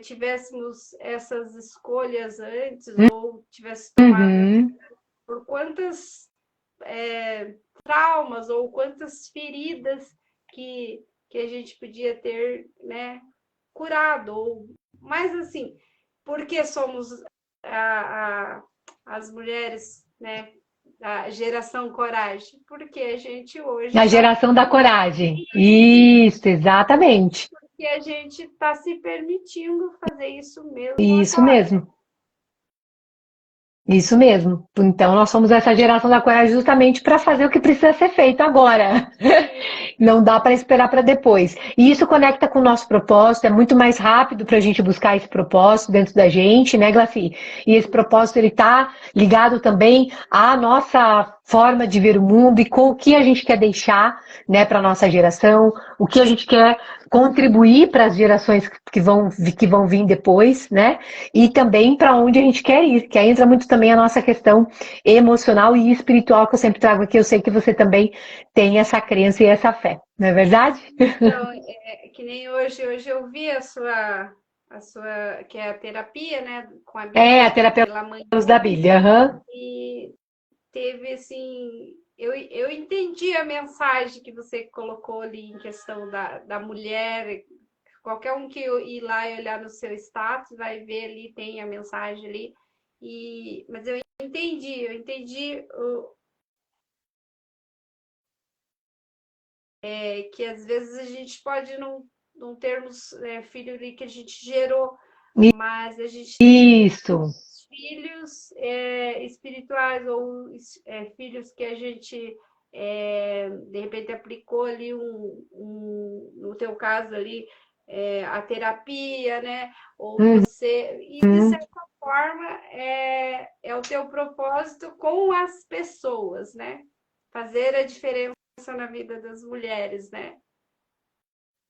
tivéssemos essas escolhas antes ou tivesse tomado Uhum. por quantas traumas ou quantas feridas que a gente podia ter, né, curado. Ou, mas assim, porque somos a, a, as mulheres, né, a geração coragem? Porque a gente hoje A está geração da coragem. Isso, exatamente. que a gente está se permitindo fazer isso mesmo Isso agora. mesmo. Isso mesmo. Então, nós somos essa geração da coragem justamente para fazer o que precisa ser feito agora. Não dá para esperar para depois. E isso conecta com o nosso propósito, é muito mais rápido para a gente buscar esse propósito dentro da gente, né, Glaci? E esse propósito ele está ligado também à nossa forma de ver o mundo e com o que a gente quer deixar, né, para nossa geração, o que a gente quer contribuir para as gerações que vão vir depois, né? E também para onde a gente quer ir, que aí entra muito também a nossa questão emocional e espiritual que eu sempre trago aqui. Eu sei que você também tem essa crença e essa fé, não é verdade? Então, que nem hoje eu vi a sua, que é a terapia, né, com a É, a Bíblia terapia pela manhã, da Bíblia. Aham. e teve assim, eu entendi a mensagem que você colocou ali em questão da mulher. Qualquer um que ir lá e olhar no seu status vai ver ali, tem a mensagem ali. Mas eu entendi que às vezes a gente pode não termos filho ali que a gente gerou, mas a gente Isso, filhos espirituais ou filhos que a gente de repente aplicou ali no teu caso ali a terapia, né? Ou você e de certa forma é o teu propósito com as pessoas, né? Fazer a diferença na vida das mulheres, né?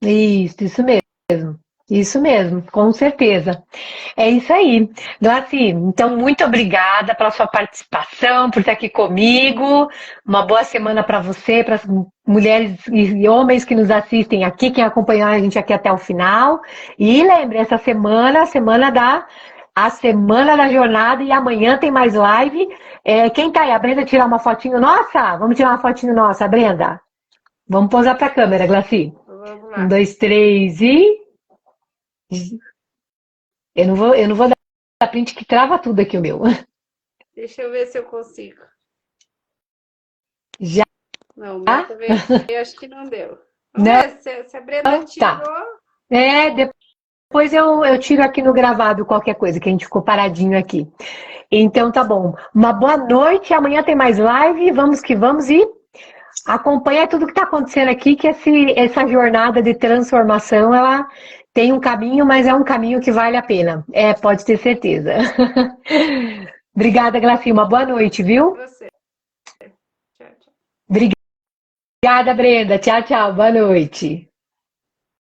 isso mesmo. Isso mesmo, com certeza. É isso aí. Glaci, então muito obrigada pela sua participação, por estar aqui comigo. Uma boa semana para você, para as mulheres e homens que nos assistem aqui, que acompanharam a gente aqui até o final. E lembre, essa semana, a semana da jornada e amanhã tem mais live. Quem tá aí? A Brenda tirar uma fotinho nossa? Vamos tirar uma fotinho nossa, Brenda? Vamos posar para a câmera, Glaci. Vamos Um, lá. dois, três e. Eu não vou dar print que trava tudo aqui o meu. Deixa eu ver se eu consigo. Já? Não, o meu também eu acho que não deu. Vamos Não, ver se a Brenda tá. tirou. Depois eu tiro aqui no gravado qualquer coisa, que a gente ficou paradinho aqui. Então tá bom. Uma boa noite, amanhã tem mais live, vamos que vamos e acompanha tudo que está acontecendo aqui, que essa jornada de transformação, ela tem um caminho, mas é um caminho que vale a pena. Pode ter certeza. Obrigada, Glaci. Uma boa noite, viu? Você. Tchau, tchau. Obrigada, Brenda. Tchau, tchau. Boa noite.